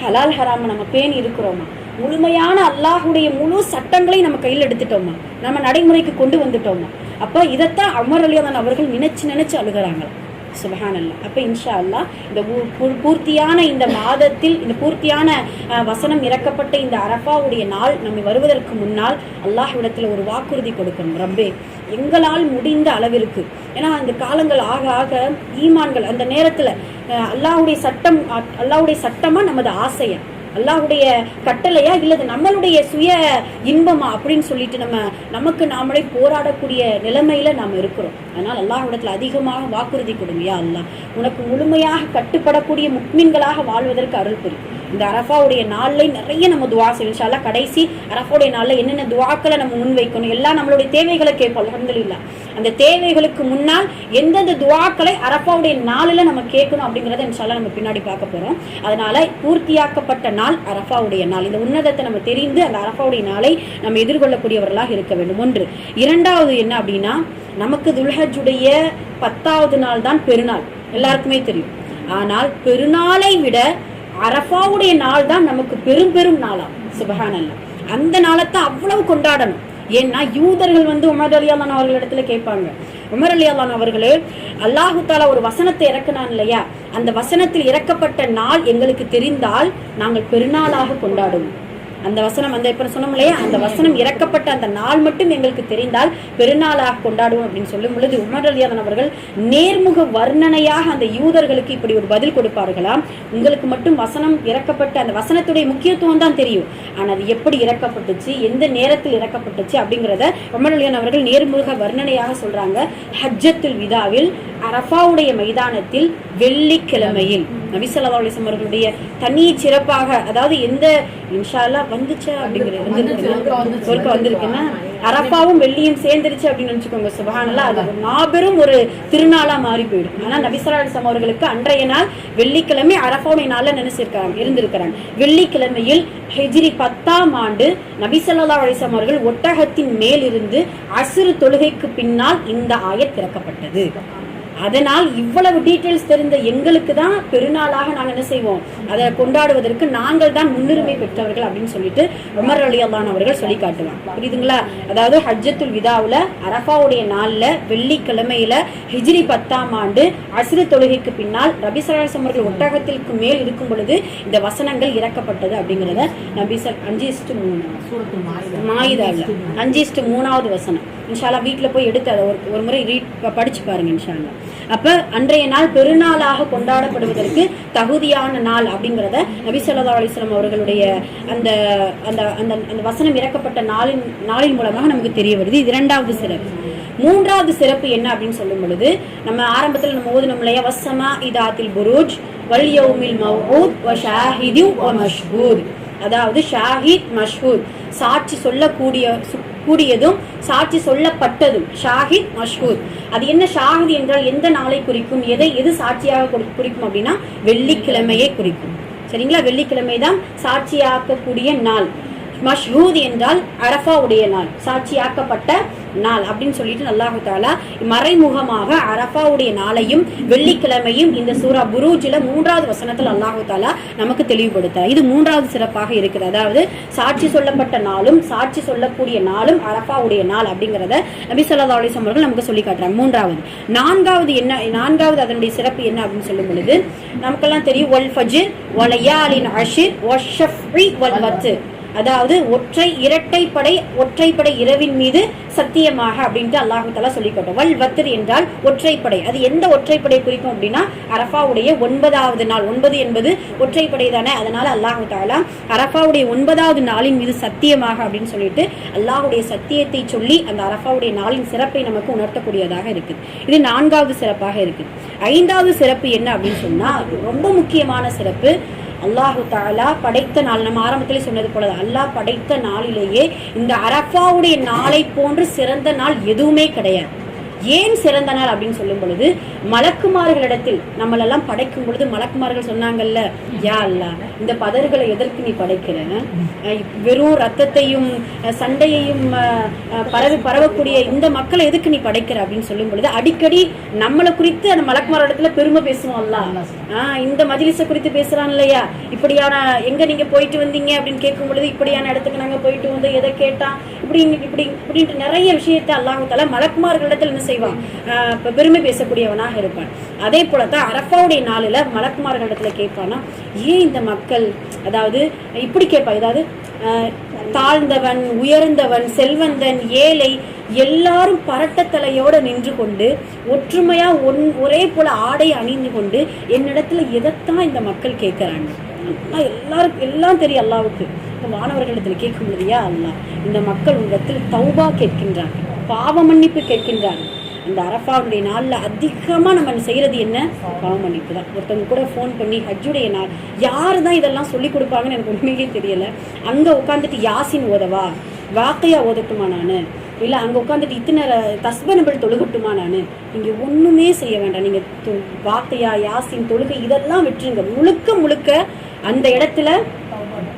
ஹலால் ஹராம நம்ம பேணி இருக்கிறோமா, முழுமையான அல்லாஹுடைய முழு சட்டங்களை நம்ம கையில் எடுத்துட்டோமா, நம்ம நடைமுறைக்கு கொண்டு வந்துட்டோமா? அப்ப இதைத்தான் உமர் ரலியல்லாஹு அன்ஹு அவர்கள் நினைச்சு அழுகிறாங்களா. சுப்ஹானல்லாஹ். அப்ப இன்ஷா அல்லாஹ் இந்த பூர்த்தியான இந்த மாதத்தில் இந்த பூர்த்தியான வசனம் இறக்கப்பட்ட இந்த அரஃபாவுடைய நாள் நம்ம வருவதற்கு முன்னால் அல்லாஹ்விடத்துல ஒரு வாக்குறுதி கொடுக்கணும். ரப்பே, எங்களால் முடிந்த அளவிற்கு, ஏன்னா இந்த காலங்கள் ஆக ஆக ஈமான்கள் அந்த நேரத்துல அல்லாஹ்வுடைய சட்டமா நமது ஆசையா, அல்லாஹ்வுடைய கட்டளையா, இல்லது நம்மளுடைய சுய இன்பமா அப்படின்னு சொல்லிட்டு நமக்கு நாமளே போராடக்கூடிய நிலைமையில நாம் இருக்கிறோம். அதனால் அல்லாஹ்விடத்துல அதிகமாக வாக்குறுதி கொடுங்க, யா அல்லாஹ் உனக்கு முழுமையாக கட்டுப்படக்கூடிய முக்மீன்களாக வாழ்வதற்கு அருள் புரியும். இந்த அரஃபாவுடைய நாள்ல நிறைய நம்ம துவா செய்வோம். இன்ஷா அல்லாஹ் கடைசி அரஃபாவுடைய நாள்ல என்னென்ன துவாக்களை நம்ம முன்வைக்கணும், எல்லாம் நம்மளுடைய தேவைகளை கேட்போம். அல்ஹம்துலில்லாஹ். அந்த தேவைகளுக்கு முன்னால் எந்தெந்த துவாக்களை அரஃபாவுடைய நாளில் நம்ம கேட்கணும் அப்படிங்கிறத இன்ஷா அல்லாஹ் நம்ம பின்னாடி பார்க்க போறோம். அதனால பூர்த்தியாக்கப்பட்ட நாள் அரஃபாவுடைய நாள். இந்த உன்னதத்தை நம்ம தெரிந்து அந்த அரஃபாவுடைய நாளை நம்ம எதிர்கொள்ளக்கூடியவர்களாக இருக்க வேண்டும். ஒன்று. இரண்டாவது என்ன அப்படின்னா, நமக்கு துல்ஹஜ்ஜுடைய 10வது நாள் தான் பெருநாள், எல்லாருக்குமே தெரியும். ஆனால் பெருநாளை விட அரஃபாவுடைய நாள் தான் நமக்கு பெரும் நாளா. சுப்ஹானல்லாஹ். அந்த நாளைத்தான் அவ்வளவு கொண்டாடணும். ஏன்னா யூதர்கள் உமர் ரலியல்லாஹு அன்ஹு அவர்களிடத்துல கேட்பாங்க, உமர் ரலியல்லாஹு அன்ஹு அவர்களே, அல்லாஹு தஆலா ஒரு வசனத்தை இறக்குனான் இல்லையா, அந்த வசனத்தில் இறக்கப்பட்ட நாள் எங்களுக்கு தெரிந்தால் நாங்கள் பெருநாளாக கொண்டாடுவோம். அந்த வசனம் இப்ப சொன்னோம் இல்லையா, அந்த வசனம் இறக்கப்பட்ட அந்த நாள் மட்டும் எங்களுக்கு தெரிந்தால் பெருநாளாக கொண்டாடுவோம் அப்படின்னு சொல்லும் பொழுது உமர் ரலியல்லாஹு அன்ஹு அவர்கள் நேர்முக வர்ணனையாக அந்த யூதர்களுக்கு இப்படி ஒரு பதில் கொடுப்பார்களாம். உங்களுக்கு மட்டும் வசனம் இறக்கப்பட்ட அந்த வசனத்துடைய முக்கியத்துவம் தான் தெரியும், ஆனால் அது எப்படி இறக்கப்பட்டுச்சு, எந்த நேரத்தில் இறக்கப்பட்டுச்சு அப்படிங்கிறத உமர் ரலியல்லாஹு அன்ஹு அவர்கள் நேர்முக வர்ணனையாக சொல்றாங்க. ஹஜ்ஜத்துல் விதாவில் அரஃபாவுடைய மைதானத்தில் வெள்ளிக்கிழமையில் நபி ஸல்லல்லாஹு அலைஹி வஸல்லம் அவர்களுடைய தனி சிறப்பாக, அதாவது எந்த இன்ஷா அல்லாஹ் வந்துச்சா அப்படிங்கிறது வந்திருக்குன்னா அரஃபாவும் வெள்ளியும் சேர்ந்துருச்சு அப்படின்னு நினைச்சுக்கோங்க. சுப்ஹானல்லாஹ். அது மாபெரும் ஒரு திருநாளா மாறி போயிடும். ஆனா நபி ஸல்லல்லாஹு அலைஹி வஸல்லம் அவர்களுக்கு அன்றைய நாள் வெள்ளிக்கிழமை அரஃபாவுடைய நாள்ல இருந்திருக்கிறாங்க. வெள்ளிக்கிழமையில் ஹிஜ்ரி 10ஆம் ஆண்டு நபி ஸல்லல்லாஹு அலைஹி வஸல்லம் அவர்கள் ஒட்டகத்தின் மேல் இருந்து அஸ்ர் தொழுகைக்கு பின்னால் இந்த ஆயத் திறக்கப்பட்டது. அதனால் இவ்வளவு டீட்டெயில்ஸ் தெரிந்த எங்களுக்கு தான் பெருநாளாக நாங்கள் என்ன செய்வோம், அதை கொண்டாடுவதற்கு நாங்கள் தான் முன்னுரிமை பெற்றவர்கள் அப்படின்னு சொல்லிட்டு உமர் ரலியல்லாஹு அன்ஹு அவர்கள் சொல்லி காட்டுவாங்க. புரியுதுங்களா? அதாவது ஹஜ்ஜத்துல் விதாவுல அரஃபாவுடைய நாள்ல வெள்ளிக்கிழமையில ஹிஜ்ரி 10ஆம் ஆண்டு அஸ்ர் தொழுகைக்கு பின்னால் நபி ஸல்லல்லாஹு அலைஹி வஸல்லம் அவர்கள் ஒட்டகத்திற்கு மேல் இருக்கும் பொழுது இந்த வசனங்கள் இறக்கப்பட்டது அப்படிங்கிறத நபி 5:3 மாயிதாவில் 5:3வது வசனம். இன்ஷா அல்லாஹ் வீட்டில் போய் எடுத்து அதை ஒரு முறை படிச்சு பாருங்க இன்ஷா அல்லாஹ். அப்ப அன்றைய நாள் பெருநாளாக கொண்டாடப்படுவதற்கு தகுதியான நாள் அப்படிங்கிறத நபி ஸல்லல்லாஹு அலைஹி வஸல்லம் அவர்களுடைய அந்த அந்த அந்த அந்த வசனம் இறக்கப்பட்ட நாளின் மூலமாக நமக்கு தெரிய வருது. இது இரண்டாவது சிறப்பு. மூன்றாவது சிறப்பு என்ன அப்படின்னு சொல்லும் பொழுது, நம்ம ஆரம்பத்தில் நம்ம ஓதுனோம் இல்லையா, வஸ்ஸமா இதாத்தில் புரூஜ் வல் யௌமில் மவ்ஊத் வ ஷாஹிதி வ மஷ்ஹூத். அதாவது ஷாஹித் மஷ்ஹூத், சாட்சி சொல்லக்கூடியதும் சாட்சி சொல்லப்பட்டதும், ஷாஹித் மஷ்ஹூத். அது என்ன ஷாஹித் என்றால் எந்த நாளை குறிக்கும், எது சாட்சியாக குறிக்கும் அப்படின்னா வெள்ளிக்கிழமையை குறிக்கும். சரிங்களா, வெள்ளிக்கிழமை தான் சாட்சியாக்கக்கூடிய நாள். மஷ்ஹூத் என்றால் அரஃபாவுடைய நாள், சாட்சியாக்கப்பட்ட நாள் அப்படின்னு சொல்லிட்டு அல்லாஹு தஆலா மறைமுகமாக அரஃபாவுடைய நாளையும் வெள்ளிக்கிழமையும் இந்த சூரா புரூஜ்ல 3வது வசனத்தில் அல்லாஹு தஆலா நமக்கு தெளிவுபடுத்த. இது 3வது சிறப்பாக இருக்குது. அதாவது சாட்சி சொல்லப்பட்ட நாளும் சாட்சி சொல்லக்கூடிய நாளும் அரஃபாவுடைய நாள் அப்படிங்கிறத நபி ஸல்லல்லாஹு அலைஹி வஸல்லம் அவர்கள் நமக்கு சொல்லி காட்டுறாங்க. நான்காவது அதனுடைய சிறப்பு என்ன அப்படின்னு சொல்லும் பொழுது, நமக்கெல்லாம் தெரியும் வல் ஃபஜ்ர் வ லயாலின் அஷ்ர் வஷ்ஷஃபி வல் வத்ர். அதாவது ஒற்றைப்படை இரவின் மீது சத்தியமாக அப்படின்ட்டு அல்லாஹு தஆலா சொல்லிக்கட்டும். வல் வத்ர் என்றால் ஒற்றைப்படை. அது எந்த ஒற்றைப்படை குறிக்கும் அப்படின்னா அரஃபாவுடைய 9வது நாள். 9 என்பது ஒற்றைப்படை தானே, அதனால அல்லாஹு தஆலா அரஃபாவுடைய 9வது நாளின் மீது சத்தியமாக அப்படின்னு சொல்லிட்டு அல்லாஹுடைய சத்தியத்தை சொல்லி அந்த அரஃபாவுடைய நாளின் சிறப்பை நமக்கு உணர்த்தக்கூடியதாக இருக்குது. இது 4வது சிறப்பாக இருக்குது. 5வது சிறப்பு என்ன அப்படின்னு சொன்னா ரொம்ப முக்கியமான சிறப்பு. அல்லாஹு தஆலா படைத்த நாள், நம்ம ஆரம்பத்திலே சொன்னது போல அல்லாஹ் படைத்த நாளிலேயே இந்த அரஃபாவுடைய நாளை போன்று சிறந்த நாள் எதுவுமே கிடையாது. ஏன் சிறந்த நாள் அப்படின்னு சொல்லும் பொழுது, மலக்குமார்களிடத்தில் நம்மளெல்லாம் படைக்கும் பொழுது மலக்குமார்கள் சொன்னாங்கல்ல, யா அல்லாஹ் இந்த பதர்களை எதற்கு நீ படைக்கிற, வெறும் ரத்தத்தையும் சண்டையையும் பரவக்கூடிய இந்த மக்களை எதுக்கு நீ படைக்கிற அப்படின்னு சொல்லும் பொழுது அடிக்கடி நம்மளை குறித்து அந்த மலக்குமாரிடத்துல பெருமை பேசுவோம். அல்லாஹ் இந்த மஜ்லிஸை குறித்து பேசுறான் இல்லையா, இப்படியான எங்க நீங்க போயிட்டு வந்தீங்க அப்படின்னு கேட்கும் பொழுது இப்படியான இடத்துக்கு நாங்க போயிட்டு வந்து எதை கேட்டா இப்படின்ட்டு நிறைய விஷயத்தை அல்லாஹ் தஆலா மலக்குமார்களிடத்தில் என்ன செய்வான், பெருமை பேசக்கூடியவனாக இருப்பான். அதே போலதான் அரஃபாவுடைய நாளில் மலக்குமார்களிடத்துல கேட்பானா, ஏன் இந்த மக்கள், அதாவது இப்படி கேட்பா, அதாவது தாழ்ந்தவன் உயர்ந்தவன் செல்வந்தன் ஏழை எல்லாரும் பரட்டத்தலையோட நின்று கொண்டு ஒற்றுமையா ஒரே போல ஆடை அணிந்து கொண்டு என்னிடத்துல எதைத்தான் இந்த மக்கள் கேட்கிறாங்க, எல்லாருக்கும் எல்லாம் தெரியும் அல்லாவுக்கு. மாணவர்களிடத்துல கேட்கும் பொழுதையா அல்லாஹ் இந்த மக்கள் உங்களிடத்தில் தௌபா கேட்கின்றார்கள், பாவ மன்னிப்பு கேட்கின்றார்கள். அந்த அரஃபாவுடைய நாள்ல அதிகமா நம்ம செய்யறது என்ன, பாவ மன்னிப்பு தான். ஒருத்தவங்க கூட ஃபோன் பண்ணி ஹஜ்ஜுடைய நாள் யாரு தான் இதெல்லாம் சொல்லி கொடுப்பாங்கன்னு எனக்கு உண்மையிலே தெரியல. அங்க உட்காந்துட்டு யாசின் ஓதவா, வாக்கையா ஓதட்டுமா நானு, இல்லை அங்கே உட்காந்துட்டு இத்தனை தஸ்பனபிள் தொழுகட்டுமா நான், நீங்கள் ஒன்றுமே செய்ய வேண்டாம். நீங்கள் வாக்கையா யாசின் தொழுகை இதெல்லாம் விட்டுருங்க. முழுக்க அந்த இடத்துல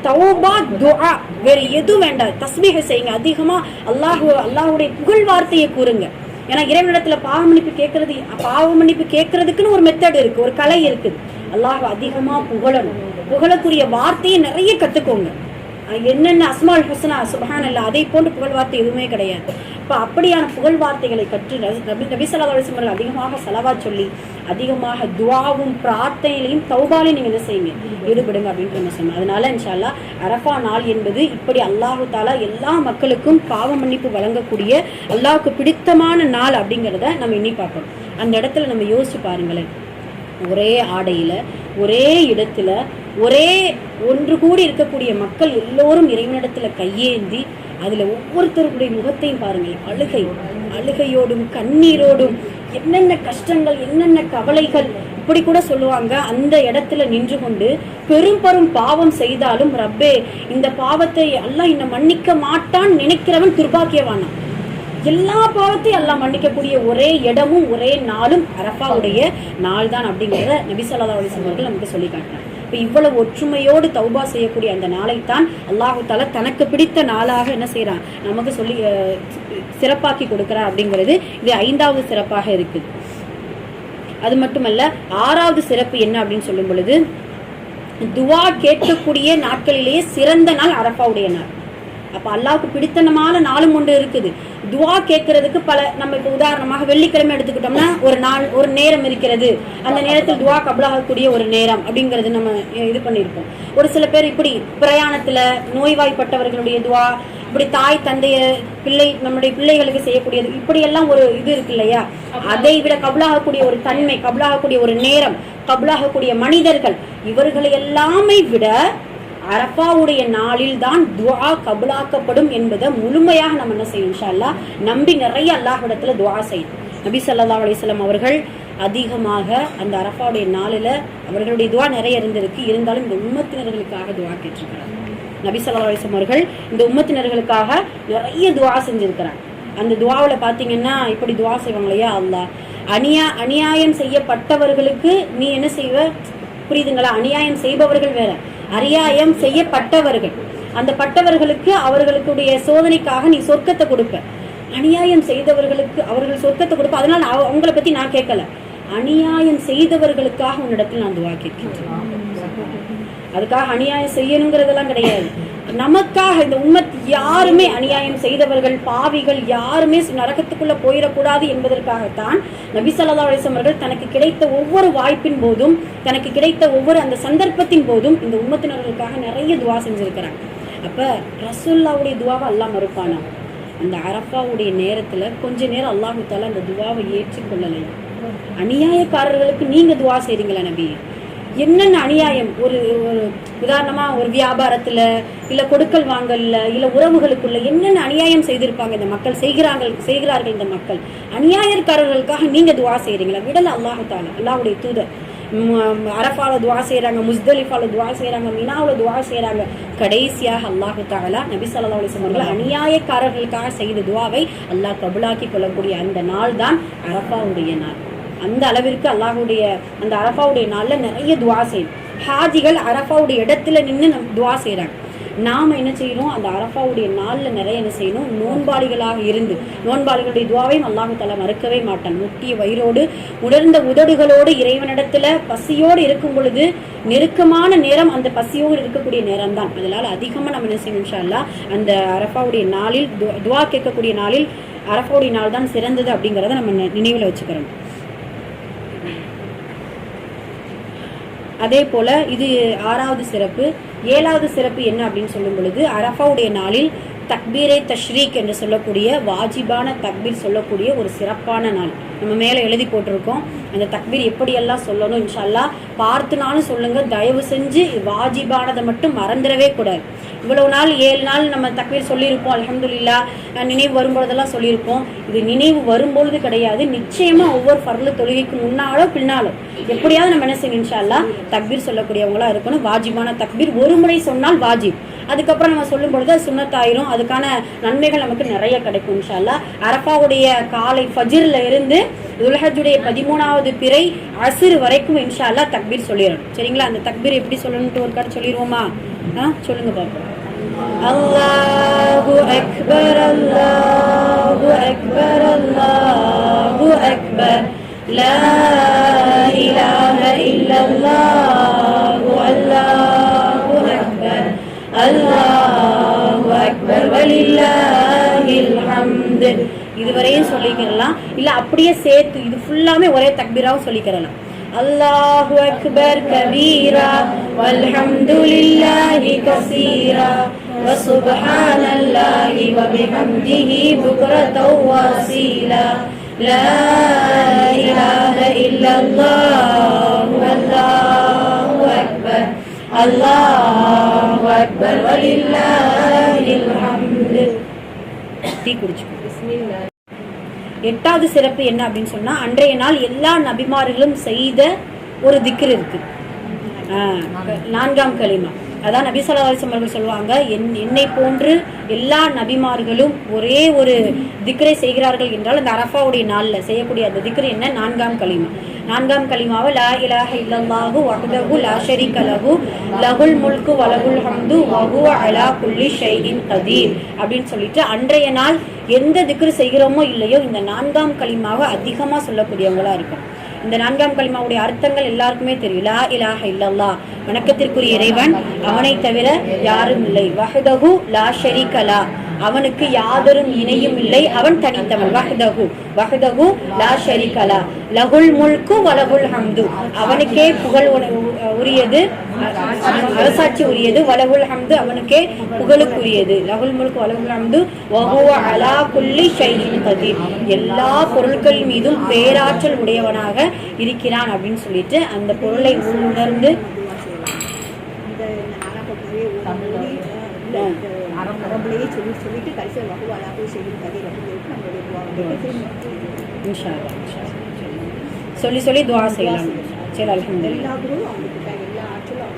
தௌபா துஆ வேற எதுவும் வேண்டாம். தஸ்பீஹ் செய்யுங்க, அதிகமா அல்லாஹ்வுடைய புகழ் வார்த்தையை கூறுங்க. ஏன்னா இறைவனிடத்துல பாவ மன்னிப்பு கேட்கறதுக்குன்னு ஒரு மெத்தட் இருக்கு, ஒரு கலை இருக்குது. அல்லாஹ் அதிகமா புகழக்கூடிய வார்த்தையை நிறைய கத்துக்கோங்க. என்னென்ன அஸ்மால் ஹுஸ்னா சுப்ஹானல்லாஹ் அதை போன்று புகழ் வார்த்தை எதுவுமே கிடையாது. இப்போ அப்படியான புகழ் வார்த்தைகளை கற்று நபி ஸல்லல்லாஹு அலைஹி வஸல்லம் அதிகமாக ஸலவாத் சொல்லி அதிகமாக துஆவும் பிரார்த்தனையிலையும் தௌபாலையும் நீங்கள் என்ன செய்யுங்க, ஈடுபடுங்க அப்படின்னு நம்ம சொன்னோம். அதனால இன்ஷா அல்லாஹ் அரஃபா நாள் என்பது இப்படி அல்லாஹு தஆலா எல்லா மக்களுக்கும் பாவ மன்னிப்பு வழங்கக்கூடிய அல்லாஹ்வுக்கு பிடித்தமான நாள் அப்படிங்கிறத நம்ம எண்ணி பார்க்கணும். அந்த இடத்துல நம்ம யோசிச்சு பாருங்களேன், ஒரே ஆடையில ஒரே இடத்துல ஒரே ஒன்று கூடி இருக்கக்கூடிய மக்கள் எல்லோரும் இறைவனிடத்துல கையேந்தி அதுல ஒவ்வொருத்தருடைய முகத்தையும் பாருங்கள், அழுகையோடும் கண்ணீரோடும் என்னென்ன கஷ்டங்கள் என்னென்ன கவலைகள் இப்படி கூட சொல்லுவாங்க. அந்த இடத்துல நின்று கொண்டு பெரும் பாவம் செய்தாலும் ரப்பே இந்த பாவத்தை அல்லாஹ் இன்னும் மன்னிக்க மாட்டான் நினைக்கிறவன் துர்பாக்கியவானா. எல்லா பாவத்தையும் அல்லாஹ் மன்னிக்கக்கூடிய ஒரே இடமும் ஒரே நாளும் அரஃபாவுடைய நாள் தான் அப்படிங்கிறத நபி ஸல்லல்லாஹு அலைஹி வஸல்லம் அவர்கள் நமக்கு சொல்லி காட்டுறாங்க. இப்போ இவ்வளவு ஒற்றுமையோடு தௌபா செய்யக்கூடிய அந்த நாளைத்தான் அல்லாஹு தஆலா தனக்கு பிடித்த நாளாக என்ன செய்யறான், நமக்கு சொல்லி சிறப்பாக்கி கொடுக்கிறார் அப்படிங்கிறது இது 5வது சிறப்பாக இருக்குது. அது மட்டுமல்ல 6வது சிறப்பு என்ன அப்படின்னு சொல்லும் பொழுது, துவா கேட்கக்கூடிய நாட்களிலேயே சிறந்த நாள் அரஃபாவுடைய நாள். அப்ப அல்லாஹ்வுக்கு பிடித்தமான நாளும் ஒன்று இருக்குது. துவா கேட்கறதுக்கு நம்ம இப்ப உதாரணமாக வெள்ளிக்கிழமை எடுத்துக்கிட்டோம்னா ஒரு நேரம் இருக்கிறது, அந்த நேரத்தில் துவா கபூலாகக்கூடிய ஒரு நேரம் அப்படிங்கிறது நம்ம இது பண்ணியிருப்போம். ஒரு சில பேர் இப்படி பிரயாணத்துல நோய்வாய்ப்பட்டவர்களுடைய துவா, இப்படி தாய் தந்தைய பிள்ளை நம்முடைய பிள்ளைகளுக்கு செய்யக்கூடியது, இப்படியெல்லாம் ஒரு இது இருக்கு இல்லையா, அதை விட கபுலாகக்கூடிய ஒரு தன்மை, கபுலாகக்கூடிய ஒரு நேரம், கபுலாகக்கூடிய மனிதர்கள், இவர்களை எல்லாமே விட அரஃபாவுடைய நாளில் தான் துஆ கபுலாக்கப்படும் என்பதை முழுமையாக நம்ம என்ன செய்யணும் இன்ஷா அல்லாஹ் நம்பி நிறைய அல்லாஹ்விடத்துல துஆ செய்யணும். நபி ஸல்லல்லாஹு அலைஹி வஸல்லம் அவர்கள் அதிகமாக அந்த அரஃபாவுடைய நாளில் அவர்களுடைய துஆ நிறைய இருந்திருக்கு. இருந்தாலும் இந்த உம்மத்தினர்களுக்காக துஆ கேட்டிருக்கிறார். நபி ஸல்லல்லாஹு அலைஹி வஸல்லம் அவர்கள் இந்த உம்மத்தினர்களுக்காக நிறைய துஆ செஞ்சிருக்கிறார். அந்த துஆவில் பார்த்தீங்கன்னா இப்படி துஆ செய்வாங்க இல்லையா, அல்லாஹ் அநியாயம் செய்யப்பட்டவர்களுக்கு நீ என்ன செய்வ, புரியுதுங்களா? அநியாயம் செய்பவர்கள் வேற, அநியாயம் செய்யப்பட்டவர்கள், அந்த பட்டவர்களுக்கு அவர்களுடைய சோதனைக்காக நீ சொர்க்கத்தை கொடுப்ப, அநியாயம் செய்தவர்களுக்கு அவர்கள் சொர்க்கத்தை கொடுப்ப. அதனால அவங்கள பத்தி நான் கேட்கல, அநியாயம் செய்தவர்களுக்காக உன்னிடத்தில் நான் துஆ கேட்கின்றேன். அதுக்காக அநியாயம் செய்யணுங்கிறதெல்லாம் கிடையாது. நமக்காக இந்த உம்மத் யாருமே அநியாயம் செய்தவர்கள், பாவிகள் யாருமே நரகத்துக்குள்ள போயிடக்கூடாது என்பதற்காகத்தான் நபி ஸல்லல்லாஹு அலைஹி வஸல்லம் அவர்கள் தனக்கு கிடைத்த ஒவ்வொரு வாய்ப்பின் போதும், தனக்கு கிடைத்த ஒவ்வொரு அந்த சந்தர்ப்பத்தின் போதும் இந்த உம்மத்தினர்களுக்காக நிறைய துஆ செஞ்சிருக்கிறாங்க. அப்ப ரசூலுல்லாஹ்வுடைய துஆவை அல்லாஹ் மறுப்பானா? அந்த அரஃபாவுடைய நேரத்துல கொஞ்ச நேரம் அல்லாஹ் தஆலா அந்த துஆவை ஏற்றுக்கொள்ளலையா? அநியாயக்காரர்களுக்கு நீங்க துஆ செய்றீங்களா நபி? என்னென்ன அநியாயம், ஒரு உதாரணமா ஒரு வியாபாரத்துல, இல்ல கொடுக்கல் வாங்கல்ல, இல்ல உறவுகளுக்குள்ள என்னென்ன அநியாயம் செய்திருப்பாங்க இந்த மக்கள், செய்கிறார்கள் இந்த மக்கள். அநியாயக்காரர்களுக்காக நீங்க துஆ செய்றீங்களா? விடல அல்லாஹ் தஆலா. அல்லாஹ்வுடைய தூதர் அரஃபால துஆ செய்றாங்க, முஸ்தலிஃபால துஆ செய்றாங்க, மினாவுல துஆ செய்றாங்க. கடைசியாக அல்லாஹ் தஆலா நபி ஸல்லல்லாஹு அலைஹி வஸல்லம் அவர்கள் அநியாயக்காரர்களுக்காக செய்த துஆவை அல்லாஹ் கபூலாக்கி கொள்ளக்கூடிய அந்த நாள் தான் அரஃபாவுடைய நாள். அந்த அளவிற்கு அல்லாஹ்வுடைய அந்த அரஃபாவுடைய நாள்ல நிறைய துஆ செய்யும். ஹாஜிகள் அரஃபாவுடைய இடத்துல நின்று துஆ செய்றாங்க. நாம என்ன செய்யணும், அந்த அரஃபாவுடைய நாள்ல நிறைய என்ன செய்யணும், நோன்பாளிகளாக இருந்து நோன்பாளிகளுடைய துஆவையும் அல்லாஹ் தஆலா மறுக்கவே மாட்டான். முட்டிய வயிறோடு உணர்ந்த உதடுகளோடு இறைவனிடத்துல பசியோடு இருக்கும் பொழுது நெருக்கமான நேரம் அந்த பசியோடு இருக்கக்கூடிய நேரம் தான். அதனால அதிகமா நம்ம என்ன செய்யணும் இன்ஷா அல்லாஹ் அந்த அரஃபாவுடைய நாளில் துஆ கேட்கக்கூடிய நாளில் அரஃபாவுடைய நாள் தான் சிறந்தது அப்படிங்கிறத நம்ம நினைவில் வச்சுக்கிறோம். அதே போல இது 6வது சிறப்பு. 7வது சிறப்பு என்ன அப்படின்னு சொல்லும் பொழுது, அரஃபாவுடைய நாளில் தக்பீரை தஷ்ரீக் என்று சொல்லக்கூடிய வாஜிபான தக்பீர் சொல்லக்கூடிய ஒரு சிறப்பான நாள். நம்ம மேலே எழுதி போட்டிருக்கோம். அந்த தக்பீர் எப்படியெல்லாம் சொல்லணும் இன்ஷா அல்லாஹ் பார்த்துனாலும் சொல்லுங்க. தயவு செஞ்சு வாஜிபானதை மட்டும் மறந்துடவே கூடாது. இவ்வளவு நாள் 7 நாள் நம்ம தக்பீர் சொல்லியிருப்போம், அல்ஹம்துலில்லாஹ் நினைவு வரும்பொழுதெல்லாம் சொல்லியிருப்போம். இது நினைவு வரும்பொழுது கிடையாது, நிச்சயமா ஒவ்வொரு ஃபர்லு தொழுகைக்கு முன்னாலோ பின்னாலோ எப்படியாவது நம்ம என்ன செய்யணும் இன்ஷா அல்லாஹ் தக்பீர் சொல்லக்கூடியவங்களா இருக்கணும். வாஜிபான தக்பீர் ஒரு முறை சொன்னால் வாஜிப், அதுக்கப்புறம் நம்ம சொல்லும் பொழுது சுன்னத்தாயிரும். அதுக்கான நன்மைகள் நமக்கு நிறைய கிடைக்கும் இன்ஷா அல்லாஹ். அரஃபாவுடைய காலை ஃபஜ்ர்ல இருந்து துல்ஹஜ்ஜுடைய 13வது பிறை அஸ்ர் வரைக்கும் இன்ஷா அல்லாஹ் தக்பீர் சொல்லிடணும். சரிங்களா? அந்த தக்பீர் எப்படி சொல்லணும்னு ஒரு கார்டு சொல்லிடுவோமா? சொல்லுங்க பாப்போம். அல்லாஹு அக்பர் அல்லாஹு அக்பர் அல்லாஹு அக்பர் லா இலாஹ இல்லல்லாஹு அல்லாஹு அக்பர் அல்லாஹு அக்பர் வலில்லாஹில் ஹம்து. இதுவரையும் சொல்லிக்கிறலாம், இல்ல அப்படியே சேர்த்து இது ஃபுல்லாமே ஒரே தக்பீராவும் சொல்லிக்கிறலாம். அல்லாஹு அக்பர் கபீரா வல்ஹம்துலில்லாஹி கஸீரா வசுப்ஹானல்லாஹி வபிஹம்திஹி புக்ரத்தன் வஸீலா லா இலாஹ இல்லல்லாஹு அல்லாஹு அக்பர் அல்லாஹு அக்பர் வலில்லாஹில் ஹம்து. டீ குடிச்சுக்கோ. பிஸ்மில்லாஹ். 8வது சிறப்பு என்ன அப்படின்னு சொன்னா, அன்றைய நாள் எல்லா நபிமார்களும் செய்த ஒரு திக்ர் இருக்கு, 4ஆம் கலிமா. அதான் நபி ஸல்லல்லாஹு அலைஹி வஸல்லம் அவர்கள் சொல்லுவாங்க, என்னை போன்று எல்லா நபிமார்களும் ஒரே ஒரு திக்ரை செய்கிறார்கள் என்றால் அந்த அரஃபாவுடைய நாள்ல செய்யக்கூடிய அந்த திக்ர் என்ன, 4ஆம் கலிமா. 4ஆம் கலிமாவை லா இலாஹ இல்லல்லாஹு வஹ்தஹு லா ஷரீக லஹு லஹுல் முல்கு வலஹுல் ஹம்து வஹுவ அலா குல்லி ஷைஇன் கதீர் அப்படின்னு சொல்லிட்டு அன்றைய நாள் எந்த திக்ர் செய்கிறோமோ இல்லையோ இந்த 4ஆம் கலிமாவை அதிகமா சொல்லக்கூடியவங்களா இருக்கும். இந்த 4ஆம் கலிமாவுடைய அர்த்தங்கள் எல்லாருக்குமே தெரியும். லா இலாஹ இல்லல்லாஹ், வணக்கத்திற்குரிய இறைவன் அவனை தவிர யாரும் இல்லை. வஹ்தஹு லா ஷரீக லா, அவனுக்கு யாதொரும் இணையும் இல்லை, அவன் தனித்தவன். வஹ்தஹு வஹ்தஹு லா ஷரீக லஹு லஹுல் முல்கு வலஹுல் ஹம்து, அவனுக்கே புகழ் உரியது, அரசாட்சி உரியது. வலஹுல் ஹம்து, அவனுக்கே புகழுக்குரியது. லஹுல் முல்கு வலஹுல் ஹம்து வஹுவ அலா குல்லி ஷைஇன் கதீர், எல்லா பொருட்கள் மீதும் பேராற்றல் உடையவனாக இருக்கிறான் அப்படின்னு சொல்லிட்டு அந்த பொருளை உணர்ந்து சொல்லிட்டு கடைசியில் வகுப்பு அழகாக செய்யும் கதை சொல்லி சொல்லி துவா செய்யலாம். சரி அல்ஹம்துலில்லாஹ். எல்லா ஆற்றலும்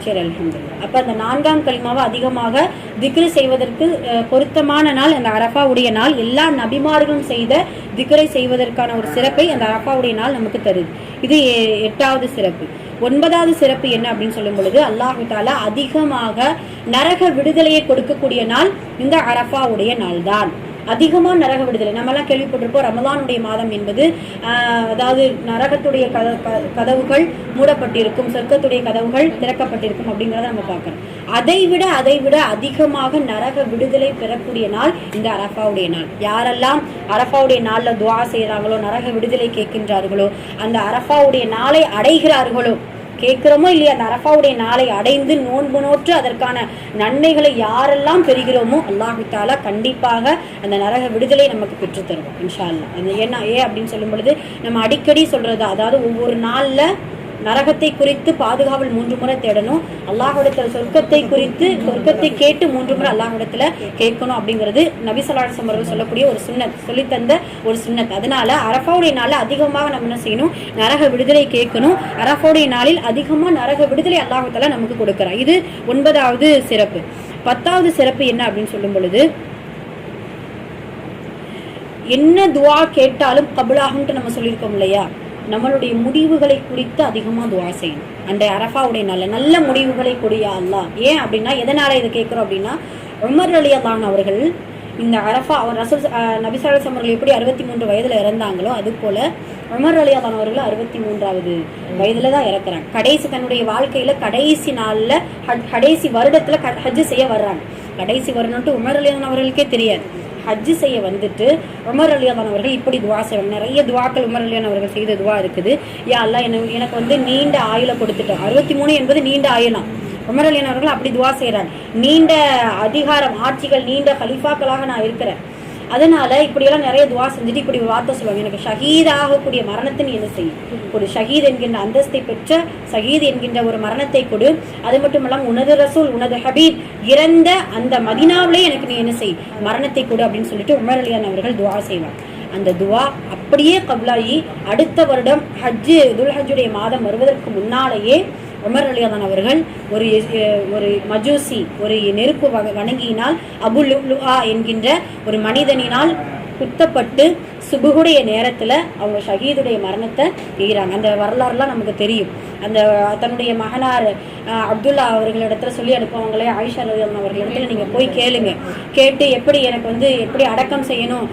சரி அல்ஹம்துலில்லாஹ். அப்போ அந்த 4ஆம் கலிமாவை அதிகமாக திக்ரு செய்வதற்கு பொருத்தமான நாள் அந்த அரஃபாவுடைய நாள். எல்லா நபிமார்களும் செய்த திக்ரை செய்வதற்கான ஒரு சிறப்பை அந்த அரஃபாவுடைய நாள் நமக்கு தருது. இது 8வது சிறப்பு. 9வது சிறப்பு என்ன அப்படின்னு சொல்லும் பொழுது, அல்லாஹு தஆலா அதிகமாக நரக விடுதலையை கொடுக்கக்கூடிய நாள் இந்த அரஃபாவுடைய நாள் தான். அதிகமாக நரக விடுதலை நம்மெல்லாம் கேள்விப்பட்டிருப்போம். ரமலானுடைய மாதம் என்பது அதாவது நரகத்துடைய கதவுகள் மூடப்பட்டிருக்கும், சொர்க்கத்துடைய கதவுகள் திறக்கப்பட்டிருக்கும் அப்படிங்கிறத நம்ம பார்க்கணும். அதை விட அதிகமாக நரக விடுதலை பெறக்கூடிய நாள் இந்த அரஃபாவுடைய நாள். யாரெல்லாம் அரஃபாவுடைய நாளில் துவா செய்கிறாங்களோ, நரக விடுதலை கேட்கின்றார்களோ, அந்த அரஃபாவுடைய நாளை அடைகிறார்களோ, கேட்கிறோமோ இல்லையா, அந்த அரஃபாவுடைய நாளை அடைந்து நோன்பு நோற்று அதற்கான நன்மைகளை யாரெல்லாம் பெறுகிறோமோ அல்லாஹு தஆலா கண்டிப்பாக அந்த நரக விடுதலை நமக்கு பெற்று தருவோம் இன்ஷா அல்லாஹ். அந்த ஏன் அப்படின்னு சொல்லும் பொழுது நம்ம அடிக்கடி சொல்றது, அதாவது ஒவ்வொரு நாள்ல நரகத்தை குறித்து பாதுகாவல் 3 முறை தேடணும். அல்லாஹ்விடத்துல சொர்க்கத்தை கேட்டு 3 முறை அல்லாஹ்விடத்துல கேட்கணும் அப்படிங்கிறது நபி ஸல்லல்லாஹு அலைஹி வஸல்லம் அவர்கள் சொல்லக்கூடிய ஒரு சுன்னத், சொல்லித்தந்த ஒரு சுன்னத். அதனால அரஃபாவுடைய நாளில் அதிகமாக நம்ம என்ன செய்யணும், நரக விடுதலை கேட்கணும். அரஃபாவுடைய நாளில் அதிகமாக நரக விடுதலை அல்லாஹ் தஆலா நமக்கு கொடுக்கிறார். இது 9வது சிறப்பு. 10வது சிறப்பு என்ன அப்படின்னு சொல்லும் பொழுது, என்ன துவா கேட்டாலும் கபுலாகும்ட்டு நம்ம சொல்லியிருக்கோம் இல்லையா, நம்மளுடைய முடிவுகளை குறித்து அதிகமாக துவா செய்யணும். அந்த அரஃபாவுடைய நல்ல முடிவுகளை கொடியா அல்லாஹ். ஏன் அப்படின்னா, எதனால இதை கேட்குறோம் அப்படின்னா, உமர் ரலியல்லாஹு அவர்கள் இந்த அரஃபா ரசூல் நபி ஸல்லல்லாஹு அலைஹி வஸல்லம் அவர்கள் எப்படி 63 வயதில் இறந்தாங்களோ, அது போல உமர் ரலியல்லாஹு அவர்கள் 63வது வயதில் தான் இறக்குறாங்க. தன்னுடைய வாழ்க்கையில கடைசி நாளில் கடைசி வருடத்துல ஹஜ் செய்ய வர்றாங்க. கடைசி வருடம்ட்டு உமர் ரலியல்லாஹு அவர்களுக்கே தெரியாது. ஹஜ்ஜு செய்ய வந்துட்டு உமர் ரலியல்லாஹு அவர்கள் இப்படி துவா செய்வாங்க. நிறைய துவாக்கள் உமர் ரலியல்லாஹு அவர்கள் செய்த துவா இருக்குது. யா அல்லாஹ் எனக்கு வந்து நீண்ட ஆயுளை கொடுத்துட்டோம். 63 என்பது நீண்ட ஆயுளாம். உமர் ரலியல்லாஹு அவர்கள் அப்படி துவா செய்கிறாங்க. நீண்ட அதிகாரம், ஆட்சிகள், நீண்ட கலிஃபாக்களாக நான் இருக்கிறேன். அதனால இப்படியெல்லாம் நிறைய துவா செஞ்சுட்டு இப்படி ஒரு வார்த்தை சொல்லுவாங்க, எனக்கு ஷஹீத் ஆகக்கூடிய மரணத்தை நீ என்ன செய்யும், ஒரு ஷஹீத் என்கின்ற அந்தஸ்தை பெற்ற ஷஹீத் என்கின்ற ஒரு மரணத்தை கொடு. அது மட்டும் இல்லாமல் உனது ரசூல் உனது ஹபீப் இறந்த அந்த மதீனாவிலே எனக்கு நீ என்ன செய், மரணத்தை கொடு அப்படின்னு சொல்லிட்டு உமர் ரலியல்லாஹு அவர்கள் துவா செய்வாங்க. அந்த துவா அப்படியே கபுலாகி அடுத்த வருடம் துல்ஹஜ்ஜுடைய மாதம் வருவதற்கு முன்னாலேயே உமர் ரலியல்லாஹு அவர்கள் ஒரு மஜூசி, ஒரு நெருப்பு வணங்கியினால் அபு லுஆ என்கின்ற ஒரு மனிதனினால் குத்தப்பட்டு சுபுகுடைய நேரத்தில் அவங்க ஷஹீதுடைய மரணத்தை செய்கிறாங்க. அந்த வரலாறுலாம் நமக்கு தெரியும். அந்த தன்னுடைய மகனார் அப்துல்லா அவர்களிடத்துல சொல்லி அனுப்புவாங்களே, ஆயிஷா ரலியல்லாஹு அவர்களிடத்துல நீங்கள் போய் கேளுங்க, கேட்டு எப்படி எனக்கு வந்து எப்படி அடக்கம் செய்யணும்,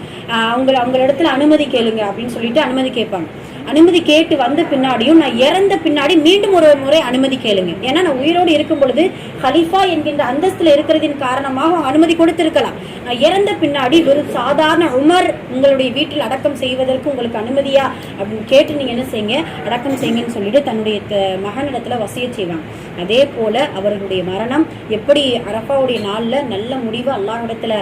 அவங்களிடத்துல அனுமதி கேளுங்க அப்படின்னு சொல்லிட்டு அனுமதி கேட்பாங்க. அனுமதி கேட்டு வந்த பின்னாடியும் நான் இறந்த பின்னாடி மீண்டும் ஒரு முறை அனுமதி கேளுங்க. ஏன்னா நான் உயிரோடு இருக்கும் பொழுது ஹலீஃபா என்கின்ற அந்தஸ்துல இருக்கிறதின் காரணமாக அனுமதி கொடுத்திருக்கலாம். நான் இறந்த பின்னாடி ஒரு சாதாரண உமர் உங்களுடைய வீட்டில் அடக்கம் செய்வதற்கு உங்களுக்கு அனுமதியா அப்படின்னு கேட்டு நீங்க என்ன செய்யுங்க, அடக்கம் செய்யுங்கன்னு சொல்லிட்டு தன்னுடைய மகனிடத்துல வசிய செய்வாங்க. அதே போல அவர்களுடைய மரணம் எப்படி அரஃபாவுடைய நாள்ல நல்ல முடிவு அல்லாஹ்விடத்துல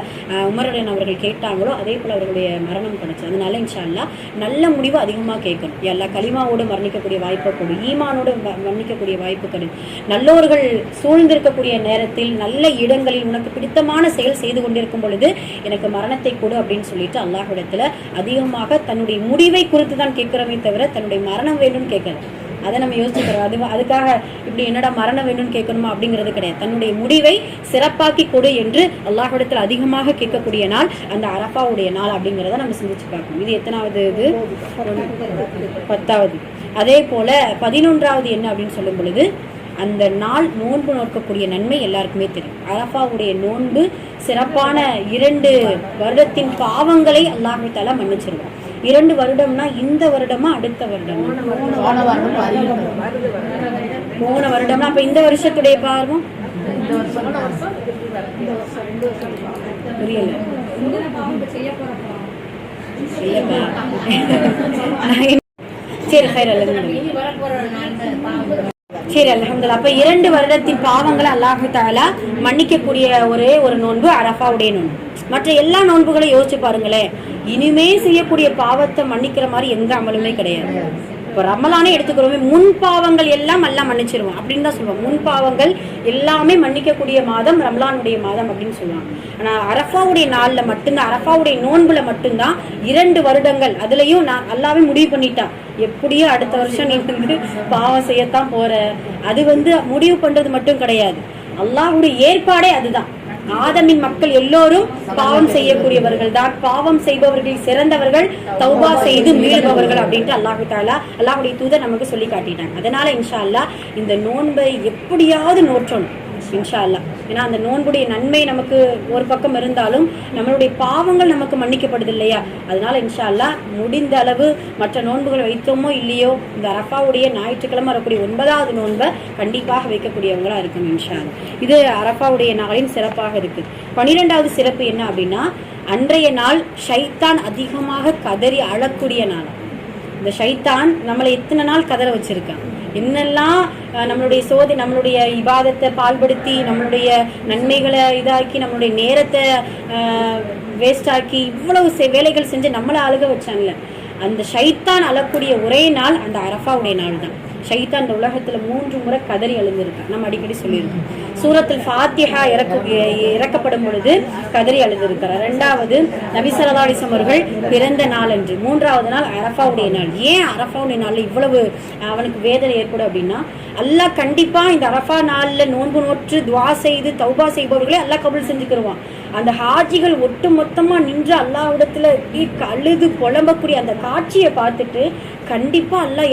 உமர் ரலியல்லாஹு அவர்கள் கேட்டாங்களோ, அதே போல அவர்களுடைய மரணம் கிடைச்சது. அதனால இன்ஷா அல்லாஹ் நல்ல முடிவு அதிகமாக கேட்கணும். எல்லா கலிமாவோடு மரணிக்கக்கூடிய வாய்ப்பு கொடு, ஈமானோடு மரணிக்கக்கூடிய வாய்ப்பு கொடு. நல்லோர்கள் சூழ்ந்திருக்கக்கூடிய நேரத்தில் நல்ல இடங்களில் உனக்கு பிடித்தமான செயல் செய்து கொண்டிருக்கும் பொழுது எனக்கு மரணத்தை கொடு அப்படின்னு சொல்லிட்டு அல்லாஹ்விடத்துல அதிகமாக தன்னுடைய முடிவை குறித்து தான் கேட்கிறோமே தவிர தன்னுடைய மரணம் வேணும்னு கேட்கறது. அதை நம்ம யோசிச்சுக்கிறோம். அதுக்காக இப்படி என்னடா மரணம் வேணும்னு கேட்கணுமா அப்படிங்கிறது கிடையாது. தன்னுடைய முடிவை சிறப்பாக்கி கொடு என்று அல்லாஹ்விடத்தில் அதிகமாக கேட்கக்கூடிய நாள் அந்த அரஃபாவுடைய நாள் அப்படிங்கிறத நம்ம சிந்திச்சு பார்க்கணும். இது எத்தனாவது? இது 10வது. அதே போல 11வது என்ன அப்படின்னு சொல்லும் பொழுது, அந்த நாள் நோன்பு நோக்கக்கூடிய நன்மை எல்லாருக்குமே தெரியும். அரஃபாவுடைய நோன்பு சிறப்பான 2 வருடத்தின் பாவங்களை அல்லாஹ் தஆலா மன்னிச்சிருவான். 2 வருடம்னா இந்த வருடமா அடுத்த வருடமா? போன வருடம்னா அப்ப இந்த வருஷத்துடைய பாவம் புரியல. சரி சரி அல்ஹம்துலில்லாஹ். அப்ப 2 வருடத்தின் பாவங்களை அல்லாஹ் தஆலா மன்னிக்கக்கூடிய ஒரே ஒரு நோன்பு அரஃபாவுடைய நோன்பு. மற்ற எல்லா நோன்புகளையும் யோசிச்சு பாருங்களேன், இனிமே செய்யக்கூடிய பாவத்தை மன்னிக்கிற மாதிரி எந்த அமலுமே கிடையாது. இப்போ ரமலானே எடுத்துக்கிறோமே, முன் பாவங்கள் எல்லாம் எல்லாம் மன்னிச்சிருவோம் அப்படின்னு தான் சொல்லுவோம். முன் பாவங்கள் எல்லாமே மன்னிக்கக்கூடிய மாதம் ரமலானுடைய மாதம் அப்படின்னு சொல்லுவாங்க. ஆனால் அரஃபாவுடைய நாளில் மட்டும்தான், அரஃபாவுடைய நோன்புல மட்டும்தான் 2 வருடங்கள், அதுலயும் நான் அல்லாவே முடிவு பண்ணிட்டான், எப்படியோ அடுத்த வருஷம் நீ பாவம் செய்யத்தான் போற. அது முடிவு பண்றது மட்டும் கிடையாது, அல்லாஹ்வுடைய ஏற்பாடே அதுதான். ஆதமின் மக்கள் எல்லோரும் பாவம் செய்யக்கூடியவர்கள் தான், பாவம் செய்பவர்கள் சிறந்தவர்கள், தௌபா செய்து மீள்பவர்கள் அப்படின்ட்டு அல்லாஹு தஆலா அல்லாஹ்வுடைய தூதர் நமக்கு சொல்லி காட்டிட்டாங்க. அதனால இன்ஷா அல்லாஹ் இந்த நோன்பை எப்படியாவது நோற்றணும் இன்ஷா அல்லாஹ். ஏன்னா அந்த நோன்புடைய நன்மை நமக்கு ஒரு பக்கம் இருந்தாலும் நம்மளுடைய பாவங்கள் நமக்கு மன்னிக்கப்படுது இல்லையா? அதனால இன்ஷா அல்லாஹ் முடிந்த அளவு மற்ற நோன்புகளை வைத்தோமோ இல்லையோ, இந்த அரஃபாவுடைய ஞாயிற்றுக்கிழமை வரக்கூடிய 9வது நோன்பை கண்டிப்பாக வைக்கக்கூடியவங்களா இருக்கணும் இன்ஷா அல்லாஹ். இது அரஃபாவுடைய நாளின் சிறப்பாக இருக்கு. 12வது சிறப்பு என்ன அப்படின்னா, அன்றைய நாள் ஷைத்தான் அதிகமாக கதறி அழக்கூடிய நாள். இந்த ஷைத்தான் நம்மளை எத்தனை நாள் கதற வச்சிருக்கான், என்னெல்லாம் நம்மளுடைய இபாதத்தை பால்படுத்தி, நம்மளுடைய நன்மைகளை இதாக்கி, நம்மளுடைய நேரத்தை வேஸ்ட் ஆக்கி, இவ்வளவு வேலைகள் செஞ்சு நம்மளை அழுக வச்சாங்கல்ல, அந்த ஷைத்தான் அழக்கூடிய ஒரே நாள் அந்த அரஃபாவுடைய நாள் தான். ஷைத்தான் இந்த உலகத்துல 3 முறை கதறி அழுந்திருக்கான். நம்ம அடிக்கடி சொல்லியிருக்கோம். சூரத்துல் ஃபாத்திஹா இறக்கப்படும் பொழுது கதறி அழுந்திருக்கிறார். 2வது நபி ஸல்லல்லாஹு அலைஹி வஸல்லம் அவர்கள் பிறந்த நாள் அன்று, 3வது நாள் அரஃபாவுடைய நாள். ஏன் அரஃபாவுடைய நாள்ல இவ்வளவு அவனுக்கு வேதனை ஏற்படும் அப்படின்னா, அல்லாஹ் கண்டிப்பா இந்த அரஃபா நாள்ல நோன்பு நோற்று துவா செய்து தௌபா செய்பவர்களே அல்லாஹ் கபூல் செஞ்சுக்கிடுவான். அந்த ஹாஜிகள் ஒட்டு மொத்தமா நின்று அல்லாஹ்விடத்துல அழுது புலம்பக்கூடிய அந்த காட்சியை பார்த்துட்டு கண்டிப்பா அல்லாஹ்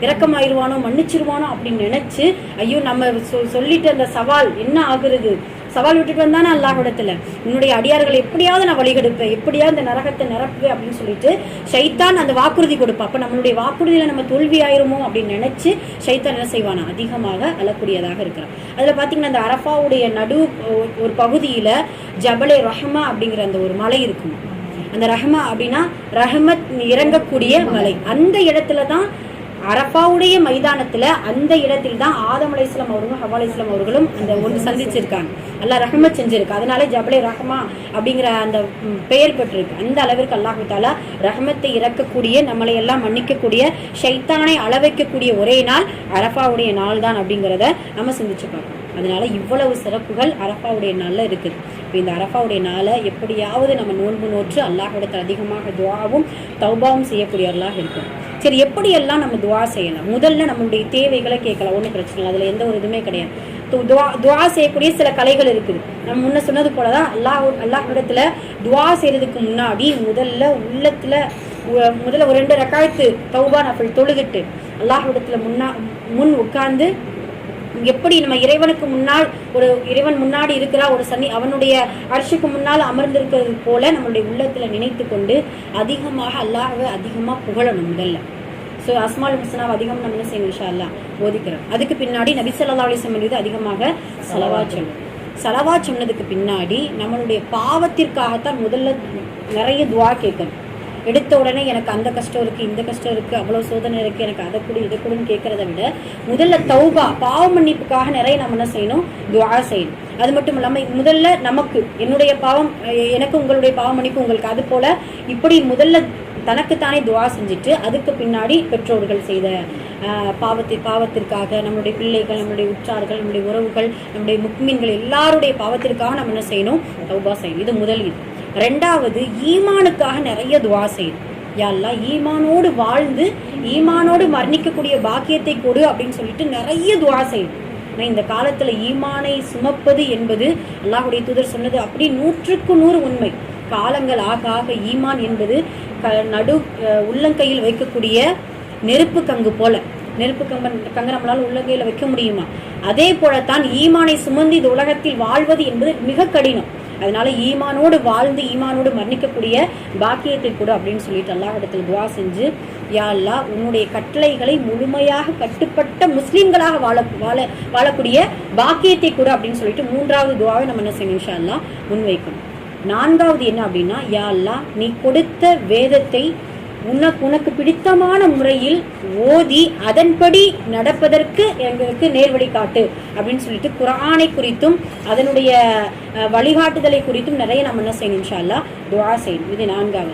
இரக்கமாயிருவானோ மன்னிச்சிருவானோ அப்படின்னு நினைச்சு, ஐயோ நம்ம சொல்லிட்டு அந்த சவால் என்ன ஆகுறது, சவால் விட்டுட்டு வந்தானே அல்லாஹ்விடத்துல, என்னுடைய அடியார்களை எப்படியாவது நான் வழிகெடுப்பேன், எப்படியாவது இந்த நரகத்தை நிரப்புவேன் அப்படின்னு சொல்லிட்டு ஷைத்தான் அந்த வாக்குறுதி கொடுப்பான். அப்ப நம்மளுடைய வாக்குறுதியில நம்ம தோல்வி ஆயிருமோ அப்படின்னு நினைச்சு ஷைத்தான் என்ன செய்வானா, அதிகமாக அழக்கூடியதாக இருக்கிறான். அதுல பாத்தீங்கன்னா அந்த அரஃபாவுடைய நடு ஒரு பகுதியில ஜபலே ரஹ்மா அப்படிங்கிற அந்த ஒரு மலை இருக்கும். அந்த ரஹ்மா அப்படின்னா ரஹ்மத் இறங்கக்கூடிய மலை. அந்த இடத்துலதான் அரஃபாவுடைய மைதானத்துல, அந்த இடத்தில் தான் ஆதம் அலைஹிஸ்ஸலாம் அவர்களும் ஹவ்வா அலைஹிஸ்ஸலாம் அவர்களும் அந்த ஒன்று சந்திச்சிருக்காங்க. அல்லாஹ் ரஹ்மத் செஞ்சிருக்கு. அதனால ஜபலே ரஹ்மா அப்படிங்கிற அந்த பெயர் பெற்றிருக்கு. அந்த அளவிற்கு அல்லாஹு தஆலா ரஹ்மத்தை இறக்கக்கூடிய, நம்மளை எல்லாம் மன்னிக்கக்கூடிய, ஷைத்தானை அளவைக்கக்கூடிய ஒரே நாள் அரஃபாவுடைய நாள் தான் அப்படிங்கிறத நம்ம சிந்திச்சு பார்க்கணும். அதனால இவ்வளவு சிறப்புகள் அரஃபாவுடைய நாள்ல இருக்குது. இப்போ இந்த அரஃபாவுடைய நாளை எப்படியாவது நம்ம நோன்பு நோற்று அல்லாஹ்விடத்தில் அதிகமாக துஆவும் தௌபாவும் செய்யக்கூடியவர்களாக இருக்கும். சரி, எப்படியெல்லாம் நம்ம துவா செய்யலாம்? முதல்ல நம்மளுடைய தேவைகளை கேட்கலாம், ஒன்றும் பிரச்சனை இல்லை, அதில் எந்த ஒரு இதுவுமே கிடையாது. துவா செய்யக்கூடிய சில கலைகள் இருக்குது. நம்ம முன்ன சொன்னது போலதான் அல்லாஹ்விடத்துல துவா செய்யறதுக்கு முன்னாடி முதல்ல ஒரு 2 ரக்காயத்து தௌபா நஃபில் தொழுதுட்டு அல்லாஹ்விடத்துல முன் உட்கார்ந்து, எப்படி நம்ம இறைவனுக்கு முன்னால் இறைவன் முன்னாடி இருக்கிறா ஒரு அவனுடைய அர்ஷுக்கு முன்னால் அமர்ந்திருக்கிறது போல நம்மளுடைய உள்ளத்துல நினைத்து கொண்டு அதிகமாக அல்லாஹ்வை அதிகமா புகழணும் முதல்ல. ஸோ அஸ்மால் ஹுஸ்னாவை அதிகம் நம்ம என்ன செய்யணும் இன்ஷா அல்லாஹ் ஓதிக்கிறோம். அதுக்கு பின்னாடி நபி ஸல்லல்லாஹு அலைஹி வஸல்லம் மீது அதிகமாக ஸலவாத் சொன்னதுக்கு பின்னாடி நம்மளுடைய பாவத்திற்காகத்தான் முதல்ல நிறைய துவா கேட்கணும். எடுத்த உடனே எனக்கு அந்த கஷ்டம் இருக்கு, இந்த கஷ்டம் இருக்கு, அவ்வளவு சோதனை இருக்கு, எனக்கு அதை கூட இதை கூடன்னு கேட்கறத விட முதல்ல தௌபா, பாவ மன்னிப்புக்காக நிறைய நம்ம என்ன செய்யணும், துஆ செய்யணும். அது மட்டும் இல்லாம முதல்ல நமக்கு என்னுடைய பாவம், எனக்கு உங்களுடைய பாவ மன்னிப்பு உங்களுக்கு, அது போல இப்படி முதல்ல தனக்குத்தானே துஆ செஞ்சுட்டு அதுக்கு பின்னாடி பெற்றோர்கள் செய்த பாவத்திற்காக, நம்மளுடைய பிள்ளைகள், நம்மளுடைய உற்றார்கள், நம்மளுடைய உறவுகள், நம்முடைய முக்மீன்கள் எல்லாருடைய பாவத்திற்காக நம்ம என்ன செய்யணும், தௌபா செய்யணும். இது முதல். இது 2வது ஈமானுக்காக நிறைய துஆ செய்யணும். யா அல்லாஹ் ஈமானோடு வாழ்ந்து ஈமானோடு மரணிக்கக்கூடிய பாக்கியத்தை கொடு அப்படின்னு சொல்லிட்டு நிறைய துஆ செய்யணும். ஆனால் இந்த காலத்துல ஈமானை சுமப்பது என்பது அல்லாஹ்வுடைய தூதர் சொன்னது அப்படி 100க்கு 100 உண்மை. காலங்கள் ஆக ஆக ஈமான் என்பது உள்ளங்கையில் வைக்கக்கூடிய நெருப்பு கங்கு போல. நெருப்பு கங்கு நம்மளால உள்ளங்கையில வைக்க முடியுமா? அதே போலத்தான் ஈமானை சுமந்து இந்த உலகத்தில் வாழ்வது என்பது மிக கடினம். அதனால ஈமானோடு வாழ்ந்து ஈமானோடு மரணிக்கக்கூடிய பாக்கியத்தை கொடு அப்படின்னு சொல்லிட்டு அல்லாஹ்விடத்தில் துஆ செஞ்சு, யா அல்லாஹ் உன்னுடைய கட்டளைகளை முழுமையாக கட்டுப்பட்ட முஸ்லிம்களாக வாழக்கூடிய பாக்கியத்தை கொடு அப்படின்னு சொல்லிட்டு 3வது துஆவை நம்ம என்ன செய்யணும் இன்ஷா அல்லாஹ் முன்வைக்கணும். 4வது என்ன அப்படின்னா, யா அல்லாஹ் நீ கொடுத்த வேதத்தை உனக்கு பிடித்தமான முறையில் ஓதி அதன்படி நடப்பதற்கு எங்களுக்கு நேர்வழி காட்டு அப்படின்னு சொல்லிட்டு குர்ஆனை குறித்தும் அதனுடைய வழிகாட்டுதலை குறித்தும் நிறைய நம்ம என்ன செய்யணும் இன்ஷா அல்லாஹ் துஆ செய்யணும். இது 4வது.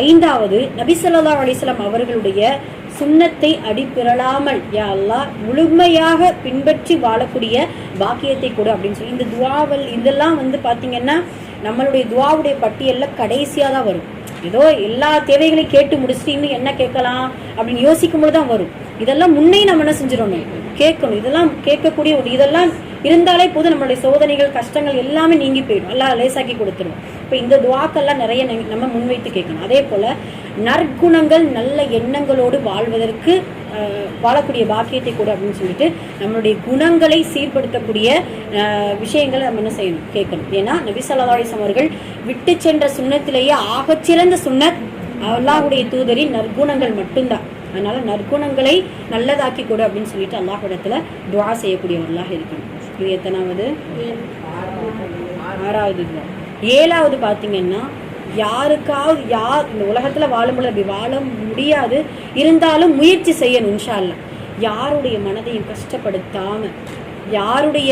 5வது நபி ஸல்லல்லாஹு அலைஹி வஸல்லம் அவர்களுடைய சுன்னத்தை அடிப்பிரளாமல் யா அல்லாஹ் முழுமையாக பின்பற்றி வாழக்கூடிய பாக்கியத்தை கொடு அப்படின்னு சொல்லி இந்த துஆவல் இதெல்லாம் பாத்தீங்கன்னா நம்மளுடைய துஆவுடைய பட்டியல்ல கடைசியா தான் வரும். ஏதோ எல்லா தேவைகளையும் கேட்டு முடிச்சுட்டு இன்னும் என்ன கேட்கலாம் அப்படின்னு யோசிக்கும் போது தான் வரும். இதெல்லாம் முன்னே நம்ம என்ன செஞ்சிடணும், கேட்கணும். இதெல்லாம் கேட்கக்கூடிய இதெல்லாம் இருந்தாலே போதும் நம்மளுடைய சோதனைகள் கஷ்டங்கள் எல்லாமே நீங்கி போயிடும், எல்லாம் லேசாக்கி கொடுத்துரும். இப்போ இந்த துஆக்கெல்லாம் நிறைய நம்ம முன்வைத்து கேட்கணும். அதே போல நற்குணங்கள் நல்ல எண்ணங்களோடு வாழ்வதற்கு வாழக்கூடிய பாக்கியத்தை கூட அப்படின்னு சொல்லிட்டு நம்மளுடைய குணங்களை சீர்படுத்தக்கூடிய விஷயங்களை நம்ம என்ன செய்யணும், கேட்கணும். ஏன்னா நபி ஸல்லல்லாஹு அலைஹி வஸல்லம் அவர்கள் விட்டு சென்ற சுன்னத்திலேயே ஆகச்சிறந்த சுன்னத் அல்லாஹ்வுடைய தூதரின் நற்குணங்கள் மட்டும்தான். அதனால நற்குணங்களை நல்லதாக்கி கொடு அப்படின்னு சொல்லிட்டு அல்லாஹ்விடத்துல துஆ செய்யக்கூடியவர்களாக இருக்கணும். இது எத்தனாவது? 6வது துஆ. 7வது பாத்தீங்கன்னா, யாருக்காவது இந்த உலகத்துல வாழும்போது அப்படி வாழ முடியாது, இருந்தாலும் முயற்சி செய்யணும் இன்ஷா அல்லாஹ். யாருடைய மனதையும் கஷ்டப்படுத்தாம, யாருடைய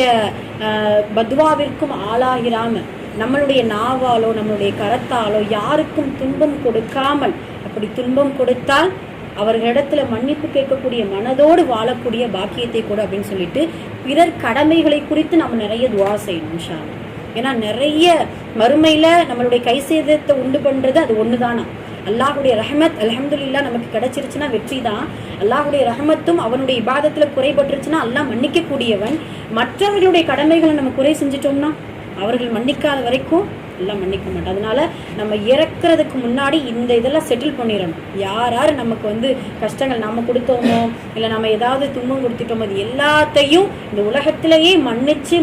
பத்வாவிற்கும் ஆளாகிராம, நம்மளுடைய நாவாலோ நம்மளுடைய கரத்தாலோ யாருக்கும் துன்பம் கொடுக்காமல், அப்படி துன்பம் கொடுத்தால் அவர்களிடத்துல மன்னிப்பு கேட்கக்கூடிய மனதோடு வாழக்கூடிய பாக்கியத்தை கூட அப்படின்னு சொல்லிட்டு பிறர் கடமைகளை குறித்து நம்ம நிறைய துஆ செய்யணும் இன்ஷா அல்லாஹ். ஏன்னா நிறைய மறுமையில நம்மளுடைய கை சேதத்தை உண்டு பண்றது அது ஒண்ணுதானா. அல்லாஹுடைய ரஹமத் அல்ஹம்துலில்லாஹ் நமக்கு கிடைச்சிருச்சுன்னா வெற்றி தான். அல்லாஹுடைய ரஹமத்தும் அவனுடைய இபாதத்துல குறைபட்டுருச்சுன்னா அல்லாஹ் மன்னிக்க கூடியவன். மற்றவர்களுடைய கடமைகளை நம்ம குறை செஞ்சிட்டோம்னா அவர்கள் மன்னிக்காத வரைக்கும் எல்லாம் மன்னிக்க மாட்டோம். அதனால நம்ம இறக்குறதுக்கு முன்னாடி இந்த இதெல்லாம் செட்டில் பண்ணிடணும். யார் நமக்கு கஷ்டங்கள் நம்ம கொடுத்தோமோ இல்லை நம்ம ஏதாவது துன்பம் கொடுத்துட்டோமோ அது எல்லாத்தையும் இந்த உலகத்திலேயே மன்னிச்சு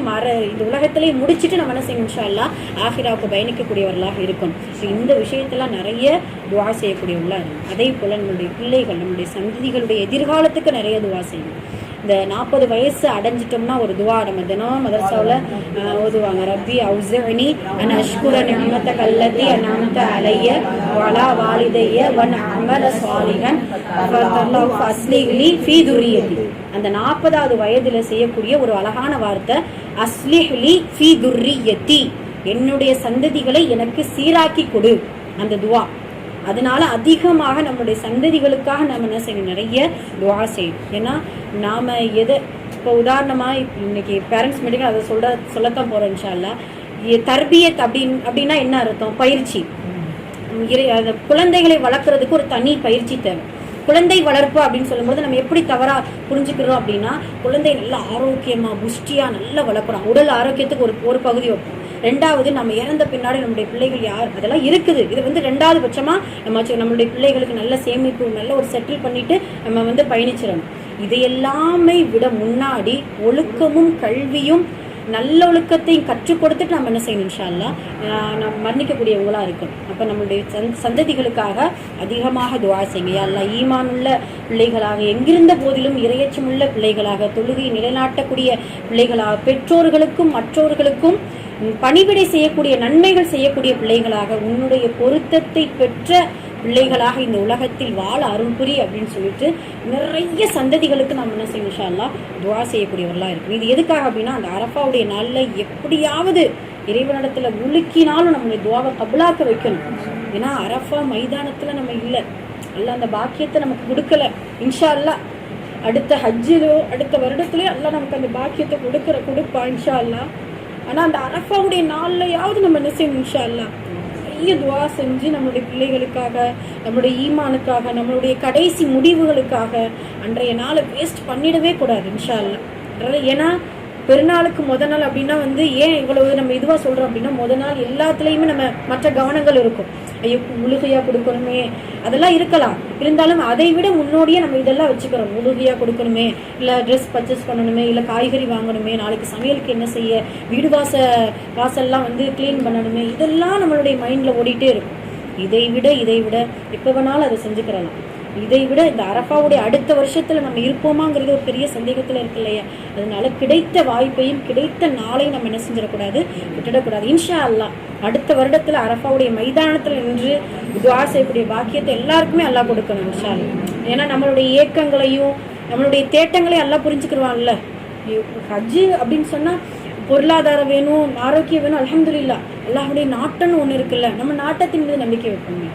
இந்த உலகத்திலேயே முடிச்சுட்டு நம்ம என்ன செய்யணும் இன்ஷா அல்லாஹ் ஆஹிராவுக்கு பயணிக்கக்கூடியவர்களாக இருக்கும். இந்த விஷயத்தெல்லாம் நிறைய துஆ செய்யக்கூடியவர்களாக இருக்கும். அதே போல நம்மளுடைய பிள்ளைகள் நம்மளுடைய சந்ததிகளுடைய எதிர்காலத்துக்கு நிறைய துஆ செய்யணும். இந்த 40 வயசு அடைஞ்சிட்டோம்னா ஒரு துஆ நம்ம தினம் மதரசாவில் ஓதுவாங்க. ரப்பி அவுஸிஅனி அன் அஷ்குர நிஅமதக அல்லதி அன்அம்த அலைய வஅலா வாலிதைய வன் அமல ஸாலிஹன் ஃபதல்லாஹு ஃபஸ்லிஹ் லி ஃபீ துர்ரியதி. அந்த 40வது வயதுல செய்யக்கூடிய ஒரு அழகான வார்த்தை, அஸ்லிஹ் லி ஃபீ துர்ரியதி, என்னுடைய சந்ததிகளை எனக்கு சீராக்கி கொடு, அந்த துஆ. அதனால அதிகமாக நம்மளுடைய சந்ததிகளுக்காக நம்ம என்ன செய்யணும், நிறைய துஆ செய்யணும். ஏன்னா நாம இப்போ உதாரணமா இன்னைக்கு பேரண்ட்ஸ் மீட்டிங் அதை சொல்லத்தான் போறோம் இன்ஷா அல்லாஹ். தர்பியத் அப்படின்னா என்ன அர்த்தம்? பயிற்சி. குழந்தைகளை வளர்க்கறதுக்கு ஒரு தனி பயிற்சி தேவை. குழந்தை வளர்ப்பு அப்படின்னு சொல்லும்போது நம்ம எப்படி தவறா புரிஞ்சுக்கிறோம் அப்படின்னா, குழந்தை நல்லா ஆரோக்கியமா புஷ்டியா நல்லா வளர்க்குறோம், உடல் ஆரோக்கியத்துக்கு ஒரு பகுதி வைப்போம். 2வது நம்ம இறந்த பின்னாடி நம்முடைய பிள்ளைகள் யார் அதெல்லாம் இருக்குது. இது 2வது பட்சமா நம்மளுடைய பிள்ளைகளுக்கு நல்ல சேமிப்பு நல்ல ஒரு செட்டில் பண்ணிட்டு நம்ம பயணிச்சிடணும். இதையெல்லாமே விட முன்னாடி ஒழுக்கமும் கல்வியும் நல்ல ஒழுக்கத்தையும் கற்றுக் கொடுத்துட்டு நம்ம என்ன செய்யணும் இன்ஷா அல்லாஹ் நம்ம மரணிக்கக்கூடியவங்களா இருக்கணும். அப்போ நம்மளுடைய சந்ததிகளுக்காக அதிகமாக துஆ செய்யுங்க. யா அல்லாஹ் ஈமான் உள்ள பிள்ளைகளாக, எங்கிருந்த போதிலும் இறையச்சம் உள்ள பிள்ளைகளாக, தொழுகை நிலைநாட்டக்கூடிய பிள்ளைகளாக, பெற்றோர்களுக்கும் மற்றவர்களுக்கும் பணிவிடை செய்யக்கூடிய நன்மைகள் செய்யக்கூடிய பிள்ளைகளாக, உன்னுடைய பொருத்தத்தை பெற்ற பிள்ளைகளாக இந்த உலகத்தில் வாழ அருள் புரி அப்படின்னு சொல்லிட்டு நிறைய சந்ததிகளுக்கு நம்ம என்ன செய்யணும் இன்ஷா அல்லாஹ் துஆ செய்யக்கூடியவர்களாக இருக்கும். இது எதுக்காக அப்படின்னா, அந்த அரஃபாவுடைய நாளில் எப்படியாவது இறைவனிடத்துல உலுக்கினாலும் நம்மளுடைய துஆவை கபுலாக்க வைக்கணும். ஏன்னா அரஃபா மைதானத்துல நம்ம இல்லை, அல்லாஹ் அந்த பாக்கியத்தை நமக்கு கொடுக்கல. இன்ஷா அல்லாஹ் அடுத்த ஹஜ்ஜிலோ அடுத்த வருடத்துலயோ அல்லாஹ் நமக்கு அந்த பாக்கியத்தை கொடுப்பா இன்ஷா அல்லாஹ். ஆனா அந்த அரஃபாவுடைய நாள்லயாவது நம்ம என்ன செய்யணும் இன்ஷா அல்லாஹ் நிறைய துஆ செஞ்சு நம்மளுடைய பிள்ளைகளுக்காக, நம்மளுடைய ஈமானுக்காக, நம்மளுடைய கடைசி முடிவுகளுக்காக அன்றைய நாளை வேஸ்ட் பண்ணிடவே கூடாது இன்ஷா அல்லாஹ். ஏன்னா பெருநாளுக்கு முத நாள் அப்படின்னா ஏன் இவ்வளவு நம்ம இதுவா சொல்றோம் அப்படின்னா, முத நாள் எல்லாத்துலயுமே நம்ம மற்ற கவனங்கள் இருக்கும். ஐயோ உலுகையா கொடுக்கணுமே, அதெல்லாம் இருக்கலாம். இருந்தாலும் அதை விட முன்னோடியே நம்ம இதெல்லாம் வச்சுக்கிறோம். உலுகையா கொடுக்கணுமே, இல்லை ட்ரெஸ் பர்ச்சேஸ் பண்ணணுமே, இல்லை காய்கறி வாங்கணுமே, நாளைக்கு சமையலுக்கு என்ன செய்ய, வீடு வாசல்லாம் க்ளீன் பண்ணணுமே, இதெல்லாம் நம்மளுடைய மைண்டில் ஓடிட்டே இருக்கும். இதை விட எப்போ வேணாலும் அதை செஞ்சுக்கிறலாம். இதை விட இந்த அரஃபாவுடைய அடுத்த வருஷத்துல நம்ம இருப்போமாங்கிறது ஒரு பெரிய சந்தேகத்துல இருக்கு இல்லையா? அதனால கிடைத்த வாய்ப்பையும் கிடைத்த நாளையும் நம்ம என்ன செஞ்சிடக்கூடாது, விட்டுடக்கூடாது. இன்ஷா அல்லாஹ் அடுத்த வருடத்துல அரஃபாவுடைய மைதானத்துல நின்று துஆ செய்யக்கூடிய பாக்கியத்தை எல்லாருக்குமே அல்லாஹ் கொடுக்கணும் இன்ஷா அல்லாஹ். ஏன்னா நம்மளுடைய ஏக்கங்களையும் நம்மளுடைய தேட்டங்களையும் அல்லாஹ் புரிஞ்சுக்கிடுவான்ல. ஹஜ்ஜு அப்படின்னு சொன்னா பொருளாதாரம் வேணும், ஆரோக்கியம் வேணும், அல்ஹம்துலில்லாஹ். அல்லாஹ்வுடைய நாட்டம்னு ஒன்று இருக்குல்ல, நம்ம நாட்டத்தின் மீது நம்பிக்கை வைப்போம்.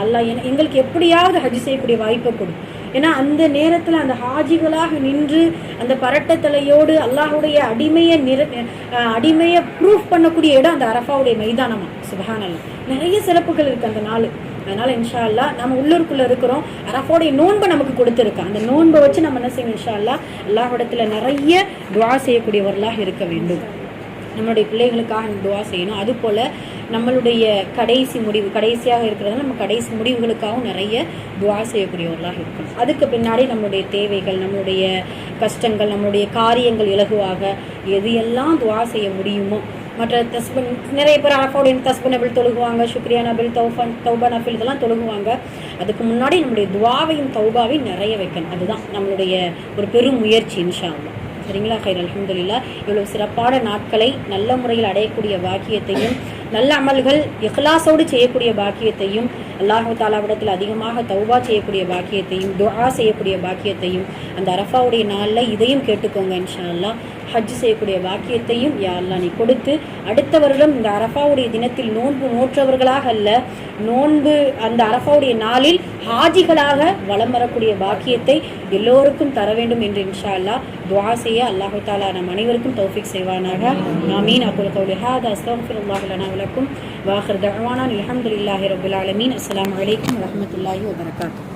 அல்லாஹ் எங்களுக்கு எப்படியாவது ஹஜ் செய்யக்கூடிய வாய்ப்பை கொடு. ஏன்னா அந்த நேரத்தில் அந்த ஹாஜிகளாக நின்று அந்த பரட்டத்தலையோடு அல்லாஹுடைய அடிமையை ப்ரூஃப் பண்ணக்கூடிய இடம் அந்த அரஃபாவுடைய மைதானமா. சுப்ஹானல்லாஹ், நிறைய சிறப்புகள் இருக்கு அந்த நாள். அதனால இன்ஷா அல்லாஹ் நம்ம உள்ளூருக்குள்ள இருக்கிறோம், அரஃபாவுடைய நோன்பை நமக்கு கொடுத்துருக்கோம். அந்த நோன்பை வச்சு நம்ம என்ன செய்யணும், இன்ஷா அல்லாஹ் அல்லாஹ்விடத்துல நிறைய துஆ செய்யக்கூடியவர்களாக இருக்க வேண்டும். நம்மளுடைய பிள்ளைகளுக்காக துஆ செய்யணும். அதுபோல் நம்மளுடைய கடைசியாக இருக்கிறது நம்ம கடைசி முடிவுகளுக்காகவும் நிறைய துஆ செய்யக்கூடியவர்களாக இருக்கணும். அதுக்கு பின்னாடி நம்மளுடைய தேவைகள், நம்மளுடைய கஷ்டங்கள், நம்மளுடைய காரியங்கள் இலகுவாக எது எல்லாம் துஆ செய்ய முடியுமோ. மற்ற நிறைய பேர் அரஃபாவுடைய தஸ்பனபிள் தொழுகுவாங்க, சுக்ரியா நபில், தௌபா நபில் இதெல்லாம் தொழுகுவாங்க. அதுக்கு முன்னாடி நம்மளுடைய துஆவையும் தௌபாவையும் நிறைய வைக்கணும். அதுதான் நம்மளுடைய ஒரு பெரும் முயற்சி இன்ஷா அல்லாஹ். சரிங்களா? ஹைர், அல்ஹம்துலில்லாஹ். இவ்வளவு சிறப்பான நாட்களை நல்ல முறையில் அடையக்கூடிய பாக்கியத்தையும், நல்ல அமல்கள் இஹ்லாஸோடு செய்யக்கூடிய பாக்கியத்தையும், அல்லாஹு தாலாவிடத்தில் அதிகமாக தௌபா செய்யக்கூடிய பாக்கியத்தையும், துஆ செய்யக்கூடிய பாக்கியத்தையும், அந்த அரஃபாவுடைய நாளில் இதையும் கேட்டுக்கோங்க இன்ஷா அல்லாஹ். ஹஜ் செய்யக்கூடிய பாக்கியத்தையும் யா அல்லாஹ் நீ கொடுத்து, அடுத்த வருடம் இந்த அரஃபாவுடைய தினத்தில் நோன்பு நோற்றவர்களாக அல்ல, நோன்பு அந்த அரஃபாவுடைய நாளில் ஹாஜிகளாக வலம் வரக்கூடிய பாக்கியத்தை எல்லோருக்கும் தர வேண்டும் என்று இன்ஷா அல்லாஹ் துஆ செய்ய அல்லாஹு தாலா நம் அனைவருக்கும் தௌஃபீக் செய்வானாக. ஆமீன். அகுல் கௌலி ஹாதா அஸ்தக்ஃபிருல்லாஹ் லனா வ லக்கும் வ ஆகிர் தஅவானா அல்ஹம்துலில்லாஹி ரப்பில் ஆலமீன். அஸ்ஸலாமு அலைக்கும் வ ரஹ்மத்துல்லாஹி வ பரகாத்துஹு.